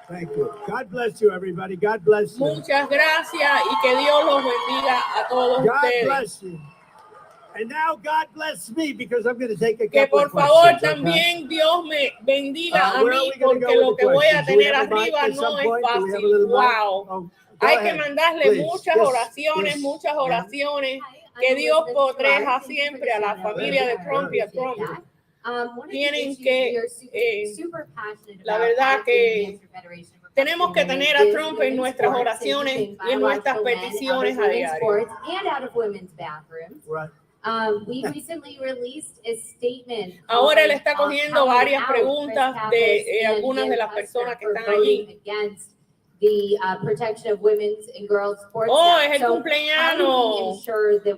Thank you. God bless you, everybody. God bless you. Muchas gracias y que Dios los bendiga a todos God ustedes. bless you. And now God bless me because I'm going to take a Que couple por of favor questions. Okay? también Dios me bendiga a Where are mí we going to porque go lo with que the voy a questions? Do we tener have a mic arriba at no some es point? Do we have a fácil. little mic? Wow. Oh, go Hay que ahead, mandarle please. muchas Yes, oraciones, yes. muchas Yeah. oraciones. Que Dios proteja siempre a la familia de Trump y a Trump. Tienen que, la verdad que tenemos que tener a Trump en nuestras oraciones y en nuestras peticiones a diario. Right. Ahora él está cogiendo varias preguntas de algunas de las personas que están allí. Oh, es el cumpleaños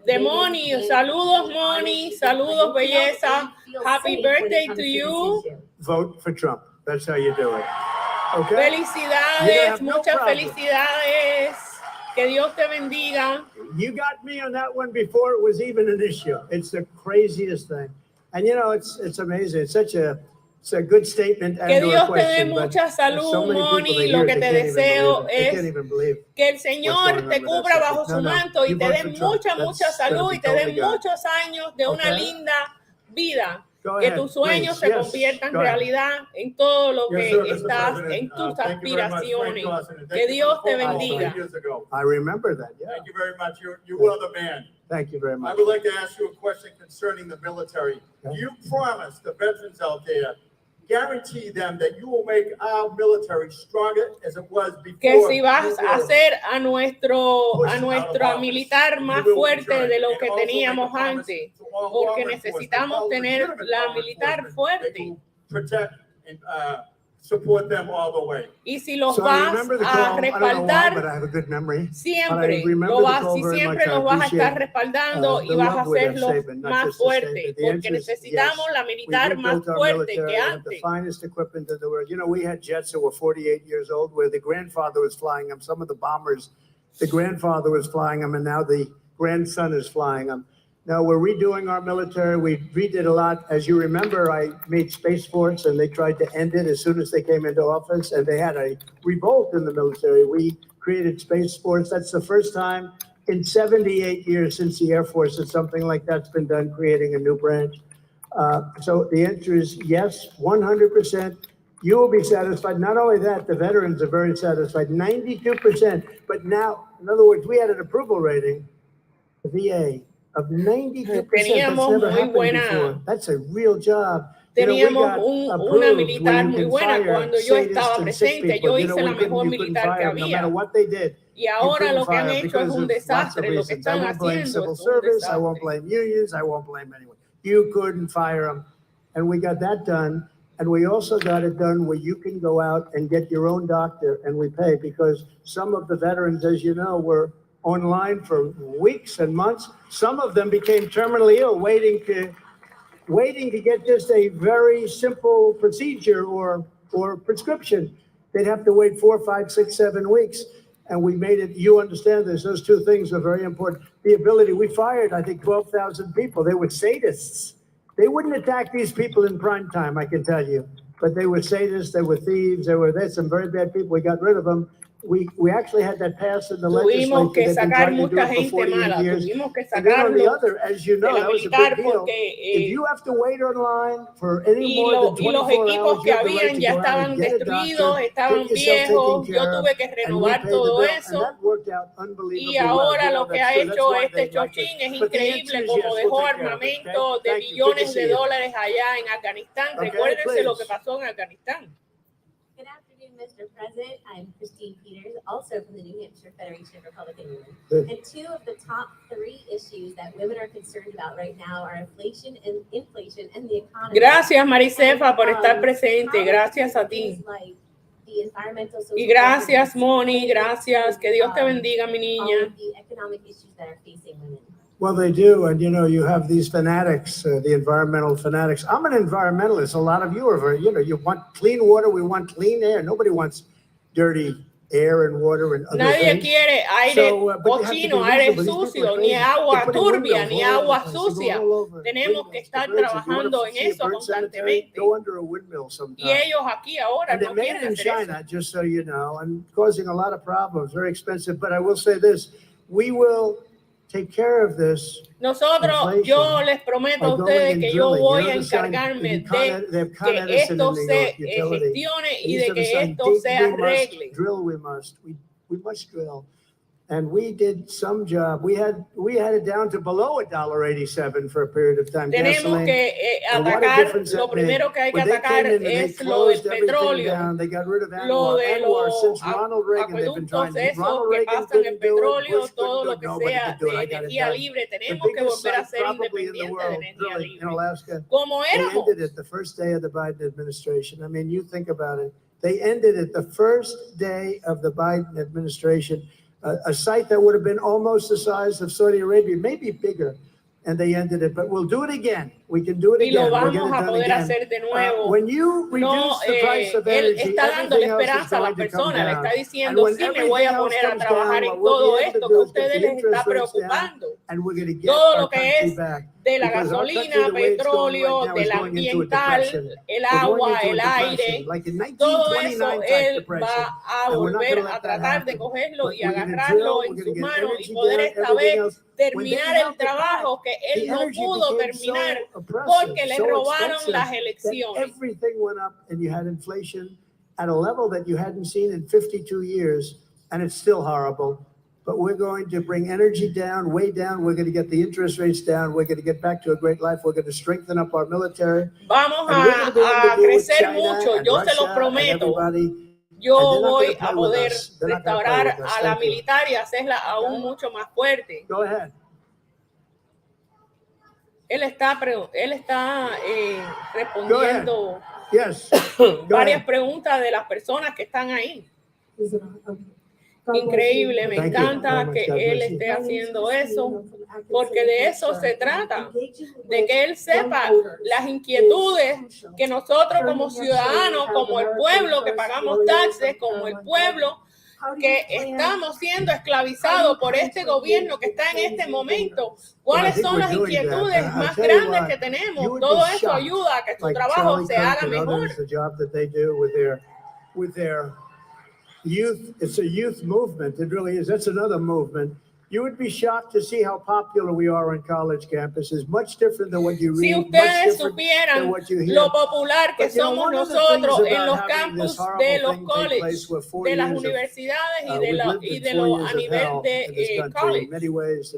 de Moni. Saludos, Moni. Saludos, belleza. Happy birthday to you. Vote for Trump. That's how you do it. Okay? Felicidades, no muchas problem. felicidades. Que Dios te bendiga. You got me on that one before it was even an issue. It's the craziest thing. And you know, it's amazing. It's a good statement and Que Dios a te dé question, mucha but salud, so many people Moni. they Lo hear que it, te they can't even deseo believe it. They es can't even believe que el what's Señor going on te with cubra that bajo subject. su No, manto y you te vote dé for Trump. mucha That's salud gonna be y te dé totally good. muchos años de una Okay. linda vida. Go Que ahead, tus sueños please. se Yes, conviertan en go ahead. realidad en todo lo Yes, que sir, Mr. estás, President. en tus Thank you very much, Frank aspiraciones. Dawson, and thank Que you for Dios the te phone call bendiga. 3 years ago. I remember that. Yeah. Thank you very much. You are the man. Thank you very I much. would like to ask you a question concerning the military. Okay. You promised the veterans out there, guarantee them that you will make our military stronger as it was before. Que si vas you a were hacer a nuestro pushed out of office. militar You más will fuerte return. de lo And que also make a teníamos promise antes, to all porque law enforcement, necesitamos all tener legitimate la law militar enforcement, that fuerte. you protect and support them all the way. Y si los So I vas remember the a call. I don't know why, but respaldar I have a good memory. siempre, remember lo the vas, call y very siempre much. I los vas a estar appreciate, respaldando y the vas a love with that hacerlos statement, not más just the fuertes, statement. The porque answer is necesitamos yes. la We militar más rebuilt our fuerte military. que We have the antes. finest equipment in the world. You know, we had jets that were 48 years old where the grandfather was flying them. Some of the bombers, the grandfather was flying them, and now the grandson is flying them. Now we're redoing our military. We redid a lot. As you remember, I made Space Force, and they tried to end it as soon as they came into office, and they had a revolt in the military. We created Space Force. That's the first time in 78 years since the Air Force that something like that's been done, creating a new branch. So the answer is yes, 100%. You will be satisfied. Not only that, the veterans are very satisfied, 92%. But now, in other words, we had an approval rating, the VA, of 92%. That's Teníamos never muy happened buena- before. That's a real job. You know, we Teníamos got una approved militar where you muy can buena. fire Cuando yo sadists estaba and sick presente, people. yo You know, hice la we couldn't- mejor you couldn't militar que fire them no había. matter what they did. Y ahora couldn't lo que han fire hecho es because un of lots of desastre. Lo que reasons. I están won't blame haciendo civil es un service. I won't desastre. blame unions. I won't blame anyone. You couldn't fire them. And we got that done. And we also got it done where you can go out and get your own doctor and we pay, because some of the veterans, as you know, were online for weeks and months. Some of them became terminally ill, waiting to get just a very simple procedure or prescription. They'd have to wait 4, 5, 6, 7 weeks. And we made it, you understand this, those two things are very important. The ability, we fired, I think, 12,000 people. They were sadists. They wouldn't attack these people in prime time, I can tell you. But they were sadists, they were thieves, there's some very bad people. We got rid of them. We actually had that passed in the Tuvimos que legislature. They've been sacar trying to do mucha it for gente 48 mala. years. Tuvimos que And then on the sacarlos other, as you de know, la that was a militar big deal. porque If you have to wait online for any y, more than y los 24 equipos hours, que you have the right habían to ya go out estaban and get a destruidos, doctor, estaban get yourself viejos. taken Yo care of, tuve que and we renovar paid the todo bill, and eso. that worked out Y unbelievably well. ahora You know, lo que that's ha true. That's hecho why este they like chochín it. es But the increíble answer is como yes, dejó we'll take care of it, armamento okay? de Thank you. Good to billones see de you. dólares allá en Afganistán. Okay, Recuérdense lo que please. pasó en Afganistán. Good afternoon, Mr. President. I'm Christine Peters, also from the New Hampshire Federation of Republican Women. Good. And two of the top 3 issues that women are concerned about right now are inflation and the economy. Gracias, Maricefa, por estar presente. Gracias a ti. Like the environmental, social Y gracias, governance, Moni. Gracias. Que Dios te bendiga, mi all niña. of the economic issues that are facing women. Well, they do. And, you know, you have these fanatics, the environmental fanatics. I'm an environmentalist. A lot of you are very, you know, you want clean water. We want clean air. Nobody wants dirty air and water and other Nadie things. quiere aire But you have to be cochino, aire reasonable. These people sucio, are ni crazy. agua They're putting turbia, windmills ni all over agua the place. They're sucia. going all over. Tenemos que Windmills, estar the birds. If you want trabajando to en see a eso bird cemetery, constantemente. go under a windmill sometime. Y ellos aquí ahora And no they're made quieren in hacer eso. China, just so you know, and causing a lot of problems, very expensive. But I will say this, we will take care of this. Nosotros, yo les prometo a ustedes que yo voy a encargarme de que esto se gestione y de que esto se arregle. We must drill. And we did some job. We had it down to below $1.87 for a period of time. Tenemos que atacar, lo primero que hay que atacar es lo del petróleo, lo de los acueductos, eso que pasa en el petróleo, todo lo que sea de energía libre. Tenemos que volver a ser independientes de energía libre. Como éramos. They ended it the first day of the Biden administration. I mean, you think about it. They ended it the first day of the Biden administration. A site that would have been almost the size of Saudi Arabia, maybe bigger, and they ended it. But we'll do it again. We can do it again. Y lo vamos a poder hacer de nuevo. When you reduce the price of energy, él está dándole esperanza a la persona, le está diciendo, sí, me voy a poner a trabajar en todo esto que a ustedes les está preocupando. Todo lo que es de la gasolina, petróleo, del ambiental, el agua, el aire, todo eso él va a volver a tratar de cogerlo y agarrarlo en sus manos y poder esta vez terminar el trabajo que él no pudo terminar porque le robaron las elecciones. Everything went up and you had inflation at a level that you hadn't seen in 52 years, and it's still horrible. But we're going to bring energy down, way down. We're going to get the interest rates down. We're going to get back to a great life. We're going to strengthen up our military. Vamos a crecer mucho, yo se lo prometo. Yo voy a poder restaurar a la militar y hacerla aún mucho más fuerte. Go ahead. Él está respondiendo varias preguntas de las personas que están ahí. Increíble, me encanta que él esté haciendo eso, porque de eso se trata, de que él sepa las inquietudes que nosotros como ciudadanos, como el pueblo que pagamos taxes, como el pueblo que estamos siendo esclavizados por este gobierno que está en este momento. ¿Cuáles son las inquietudes más grandes que tenemos? Todo eso ayuda a que su trabajo se haga mejor. Youth, it's a youth movement. It really is. That's another movement. You would be shocked to see how popular we are on college campuses. Much different than what you read. Si ustedes supieran lo popular que somos nosotros en los campus de los colleges, de las universidades y de lo a nivel de college. In many ways,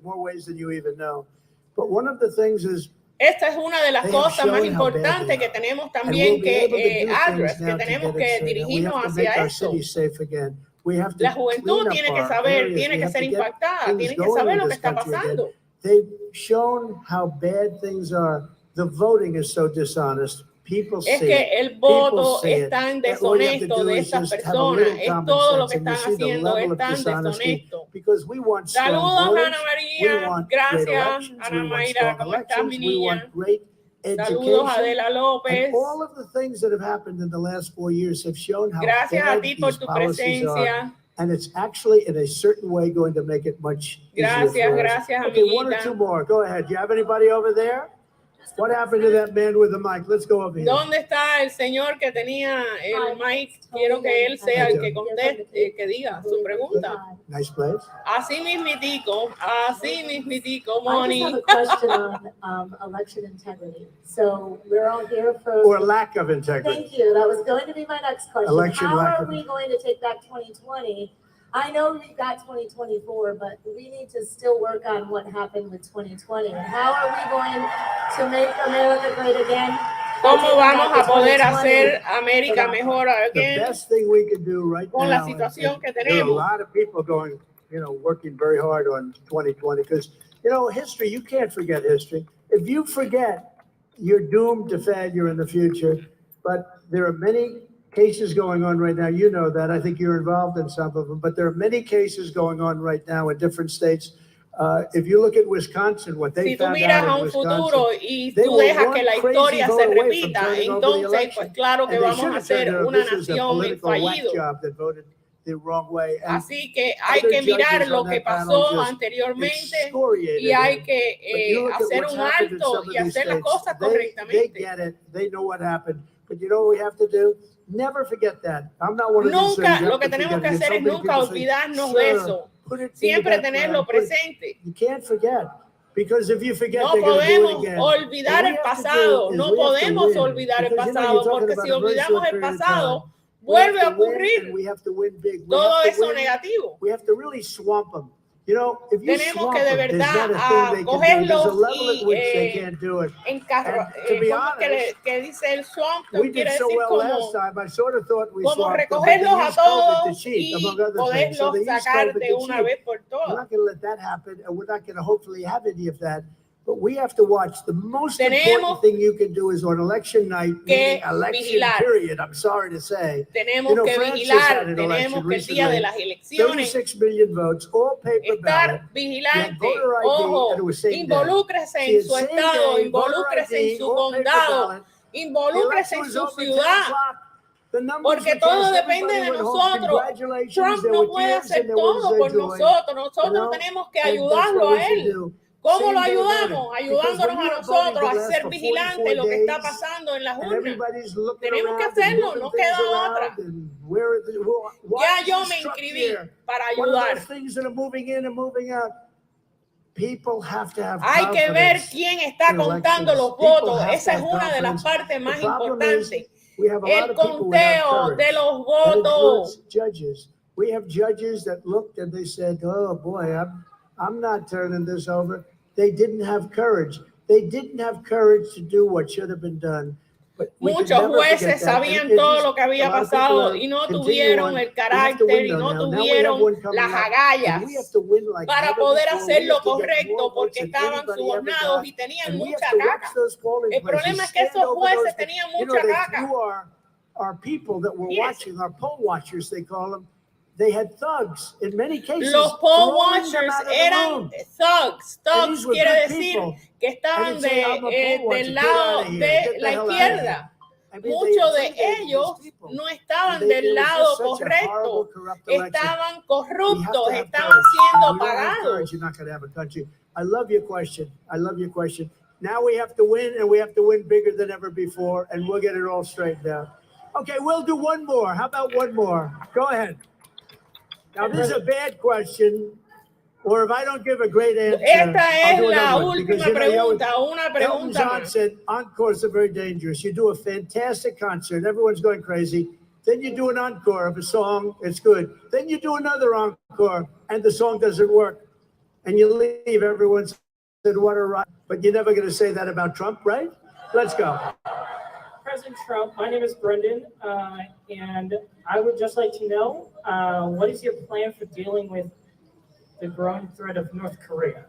more ways than you even know. But one of the things is, esta es una de las cosas más importantes que tenemos también que address, que tenemos que dirigirnos hacia eso. La juventud tiene que saber, tiene que ser impactada, tiene que saber lo que está pasando. They've shown how bad things are. The voting is so dishonest. Es que el voto es tan deshonesto de estas personas, es todo lo que están haciendo, es tan deshonesto. Saludos, Ana María, gracias, Ana Mayra, ¿cómo estás, mi niña? Saludos, Adela López. Gracias a ti por tu presencia. And it's actually in a certain way going to make it much easier. Gracias, okay, one or two more. Go ahead. Do you have anybody over there? What happened to that man with the mic? Let's go over here. ¿Dónde está el señor que tenía el mic? Quiero que él sea el que conteste, que diga su pregunta. Nice place. Así mismitico, Moni. I just have a question on election integrity. So we're all here for... Or lack of integrity. Thank you. That was going to be my next question. How are we of... going to take back 2020? I know we've got 2024, but we need to still work on what happened with 2020. And how are we going to make America great again? ¿Cómo vamos a poder hacer América mejor again? The best thing we can do right con now, la situación que there are a tenemos. lot of people going, working very hard on 2020 because, history, you can't forget history. If you forget, you're doomed to failure in the future. But there are many cases going on right now. You know that. I think you're involved in some of them. But there are many cases going on right now in different states. If you look at Wisconsin, what they found out in Wisconsin, y tú dejas que la historia se repita, entonces, pues claro que vamos a ser una nación en fallido. Así que hay que mirar lo que pasó anteriormente y hay que hacer un alto y hacer las cosas correctamente. But you know what we have to do? Never forget that. I'm not one of these Nunca, lo que tenemos que hacer es nunca olvidarnos de eso. put it in the siempre background, tenerlo put it- presente. You can't forget. Because if you forget, No they're going to do it podemos again. olvidar What we el have to pasado, do is no we have to podemos win. olvidar el Because, you know, pasado, you're talking porque about si a very olvidamos short el period of pasado, time. We have vuelve a to win, ocurrir and we have to win big. We todo have to eso win. negativo. We have to really swamp them. You know, if you Tenemos swamp que de them, there's verdad not a thing they can do. There's a cogerlos level at y which they can't do it. encarro, And to be ¿cómo es honest, que dice el swamp? We Quiere did so decir well last como, time. I sort of thought we como swamped them, but they recogerlos a used COVID to todos cheat, y among other things. So poderlos they used sacar COVID de to una cheat. vez por We're todas. not going to let that happen, and we're not going to hopefully have any of that. But we have to watch. The most Tenemos important thing you can do is on election night, que meaning election vigilar. period. I'm sorry to say. Tenemos You know, que Francis vigilar, had an tenemos election que el día de recently. las elecciones 36 million votes, all paper ballot. estar vigilante, voter ID, ojo, and it was same day. involúcrese See, en su same estado, day, voter involúcrese ID, en su all paper condado, ballot. The involúcrese election en was su over 10 ciudad, o'clock. The numbers porque were todo cast, depende everybody de went home. nosotros. Congratulations, Trump there no were puede tears hacer and there was todo por joy. nosotros, nosotros You know? tenemos que And that's ayudarlo what a we should él. do. ¿Cómo lo Same day ayudamos? voting. Because when Ayudándonos you a have voting nosotros that a lasts ser for vigilantes 44 de lo que está days, pasando en las and urnas. everybody's looking Tenemos que around and hacerlo, moving no things queda around otra. and where are why Ya is yo this me truck inscribí here? para What are ayudar. those things that are moving in and moving out? People have to have Hay que ver confidence quién está in contando elections. los People votos. have to Esa es have una de las confidence. partes The más problem is importantes. we have a lot El of people without conteo courage. de los That votos. includes judges. We have judges that looked and they said, "Oh boy, I'm not turning this over." They didn't have courage. They didn't have courage to do what should have been done. But we can Muchos never forget jueces that. And sabían it todo is- lo que había a lot of people pasado are y no continue tuvieron on. el We have to carácter win y though no now. Now we have tuvieron one coming las up, agallas and we have to win like para never poder before. hacer We lo have to get more correcto votes porque than estaban anybody ever subornados got. y tenían And we mucha have to watch caca. those polling El places, problema es que stand esos over jueces those- tenían you know, mucha they caca. threw our people that were Yes. watching, our poll watchers, they call them, they had thugs in many cases. Los poll throwing them watchers out of the eran room. thugs. And Thugs these were quiere good decir people. que And estaban you'd say, "I'm a poll watcher, del get lado out of here, de get the la hell out of izquierda. here." I mean, they Muchos de intimidated these ellos people. no estaban And del it was lado just such a horrible, correcto, corrupt election. estaban We have corruptos, to have estaban courage. siendo If you don't have pagados. courage, you're not going to have a country. I love your question. I love your question. Now we have to win, and we have to win bigger than ever before, and we'll get it all straightened out. Okay, we'll do one more. How about one more? Go ahead. Now, this is a bad question, or if I don't give a great answer, Esta I'll es do la another one, because, última you know, you always- pregunta, una Elton pregunta John más. said encores are very dangerous. You do a fantastic concert, everyone's going crazy. Then you do an encore of a song, it's good. Then you do another encore, and the song doesn't work. And you leave, everyone said, what a ride. But you're never going to say that about Trump, right? Let's go. President Trump, my name is Brendan, and I would just like to know, what is your plan for dealing with the growing threat of North Korea?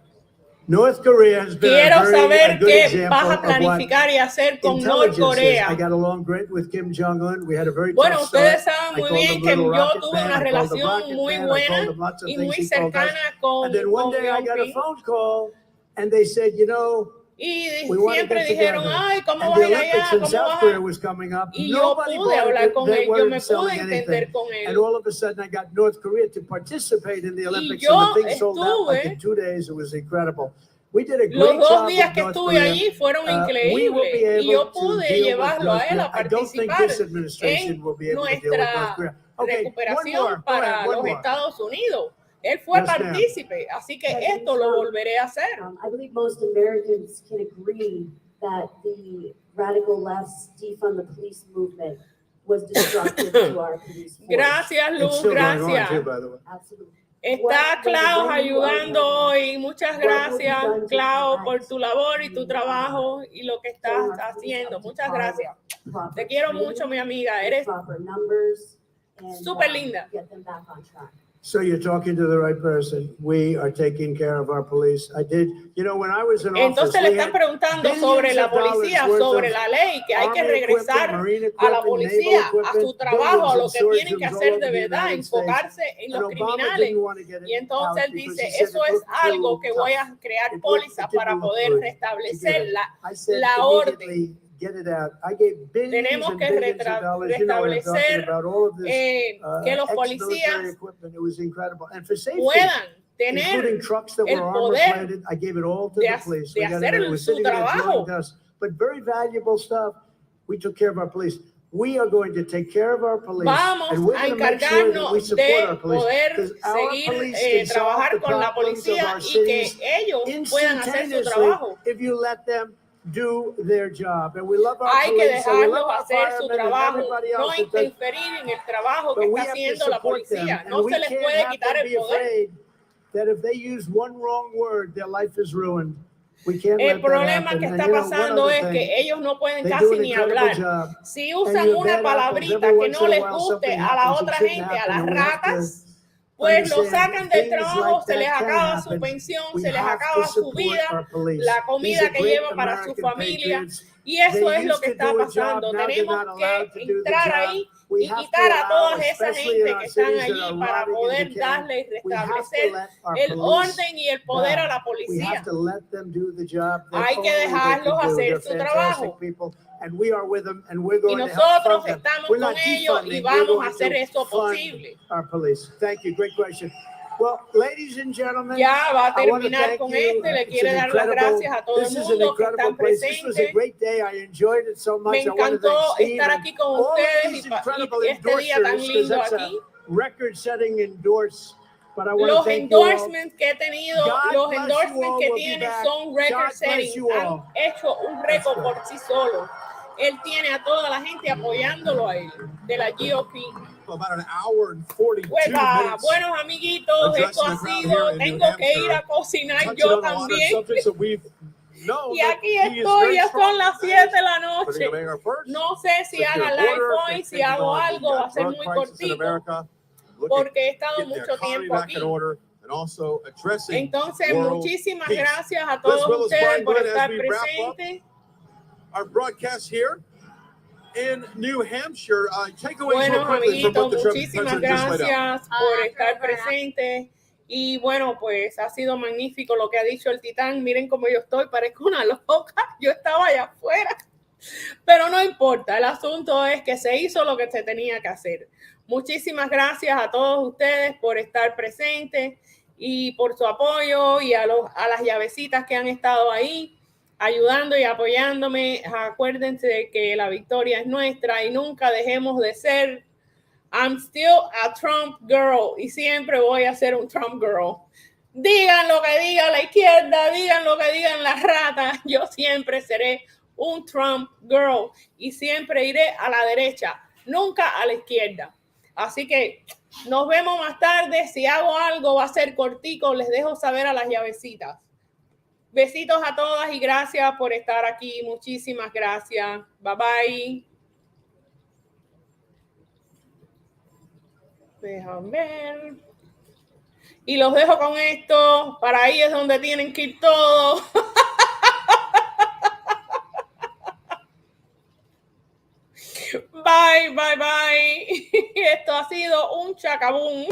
North Korea has been Quiero a very saber good qué example vas a of what planificar y hacer con intelligence is. I Norcorea. got along great with Kim Jong-un. We had a very Bueno, tough ustedes start. saben I muy called bien him que Little yo Rocket tuve Man. una I called him relación Rocket muy Man. I buena called him lots of y things muy he called us. cercana con And then one day I got a Yonping. phone call, and they said, you know, Y we want to siempre get dijeron, together. ay, ¿cómo And vas the a ir Olympics allá? in ¿Cómo South vas Korea a...? was coming up. Y yo Nobody pude bought hablar it. con They él, yo weren't me pude selling entender anything. con And él. all of a sudden I got North Korea to participate in the Olympics, yo and the thing sold out like in estuve- 2 days. It was incredible. We did a Los great dos job días with que North estuve Korea. allí fueron We will be increíbles y able yo to pude deal with llevarlo North a él Korea. a I don't think participar this administration en will be able to deal with North nuestra Korea. Okay, one more. recuperación Go ahead, para one los more. Estados Unidos. Él fue Yes, ma'am. partícipe, así que esto lo volveré a hacer. I believe most Americans can agree that the radical left's defund the police movement was destructive to our police force. Gracias, It's Luz, still going on too, gracias. by the way. Absolutely. Está Clau ayudando hoy. Muchas gracias, Clau, por tu labor y tu trabajo y lo que estás haciendo. Muchas gracias. Te quiero mucho, mi amiga. Eres Proper numbers and súper linda. get them back on track. So you're talking to the right person. We are taking care of our police. I did, you know, when I was in office, Entonces le we están had preguntando sobre billions la of dollars policía, worth sobre of la ley, que hay que Army regresar equipment, Marine a la equipment, policía, naval a su equipment, trabajo, a lo buildings que and tienen que surgeons hacer all de over the verdad, United States. enfocarse en And los Obama criminales. didn't want to get it Y entonces out él because dice, he said eso it es looked too algo que voy a tough. crear It pólizas didn't para look poder good to restablecer get it. I said la orden. immediately, get it out. I gave billions Tenemos and que billions of dollars. You know what I'm talking restablecer about, all of this que los ex-military policías equipment. It was incredible. And for safety, puedan including tener trucks that el were poder armor-plated. I gave it all to de the ha- police. de We got hacer it. It was su sitting in a trabajo. drawing dust. But very valuable stuff. We took care of our police. We are going to take care of our police, Vamos and we're a going to make sure that we encargarnos support de our police, poder because our seguir police can solve trabajar the con la problems of policía our y que cities ellos puedan hacer su instantaneously trabajo. if you let them do their job. And we love our Hay que police, and we love dejarlos our hacer su firemen and trabajo, everybody no else that does. interferir en el trabajo que But we está have to haciendo la support them, policía. and No we se les can't puede have quitar them el be poder. afraid that if they use one wrong word, their life is ruined. We can't El let that problema happen. que And está you know, one pasando other es thing, que ellos no pueden they do casi an ni incredible hablar. job. Si And usan your una bad apples, palabrita every que once no in a les while guste something a la happens that otra shouldn't gente, a happen, las and we have to ratas, pues lo understand sacan del things trabajo, like se les that can acaba su happen. pensión, We se les have to acaba su support vida, our police. la These comida are que great lleva para su American familia, patriots. y eso They es lo used que to está do a pasando. job, now they're Tenemos not allowed que to do the entrar job. ahí We y have to quitar a allow, toda esa especially in gente our que están cities that allí are para robbing and poder decaying, darle y we have to restablecer let our el police orden y el poder a la back. We policía. have to let them do the job that Hay que only they dejarlos can do. hacer They're su fantastic trabajo. people, and we are with them, and we're Y going to help nosotros fund them. estamos We're con not ellos y defunding, we're vamos a going hacer to eso fund posible. our police. Thank you, great question. Well, ladies and gentlemen, Ya va a I want to terminar thank con you. este, le It's quiere an dar las incredible, gracias a todo el this is an mundo que incredible están place. This was a presentes. great day. I enjoyed it so much. Me I want to encantó thank Steve estar and aquí con all of ustedes these y incredible este día tan endorsers, because lindo that's aquí. a record-setting endorse. But I want to Los thank you all. endorsements que he tenido, God los bless you endorsements all. que We'll be tiene back. son record God bless setting, you han all. hecho un That's récord good. por sí solo. Él tiene a toda la gente apoyándolo a él, de la GOP. About an hour and 42 Pues minutes. buenos amiguitos, esto addressing ha the crowd sido, here in New tengo que ir Hampshire, a cocinar touching yo on a lot of también. subjects that we've known Y that aquí he is estoy, very ya strong son las in. 7 de la Putting noche. America first, No sé si haga secure live border, hoy, si taking hago on algo, the va a ser drug muy crisis in cortito, America, looking porque he estado getting the mucho economy tiempo back aquí. in order, and also addressing Entonces, world muchísimas peace. gracias a Liz todos Willis, ustedes Brian por Glenn, as estar we wrap up presentes. our broadcast here in New Hampshire. Takeaways Bueno, real quickly from what amiguitos, the muchísimas president just laid out. gracias por estar presentes. Y bueno, pues ha sido magnífico lo que ha dicho el titán. Miren cómo yo estoy, parezco una loca. Yo estaba allá afuera. Pero no importa, el asunto es que se hizo lo que se tenía que hacer. Muchísimas gracias a todos ustedes por estar presentes y por su apoyo y a las llavecitas que han estado ahí ayudando y apoyándome. Acuérdense de que la victoria es nuestra y nunca dejemos de ser. I'm still a Trump girl y siempre voy a ser un Trump girl. Digan lo que diga la izquierda, digan lo que digan las ratas, yo siempre seré un Trump girl y siempre iré a la derecha, nunca a la izquierda. Así que nos vemos más tarde. Si hago algo va a ser cortico, les dejo saber a las llavecitas. Besitos a todas y gracias por estar aquí. Muchísimas gracias. Bye bye. Déjame ver. Y los dejo con esto. Para ahí es donde tienen que ir todos. Bye, bye, bye. Esto ha sido un chacabún.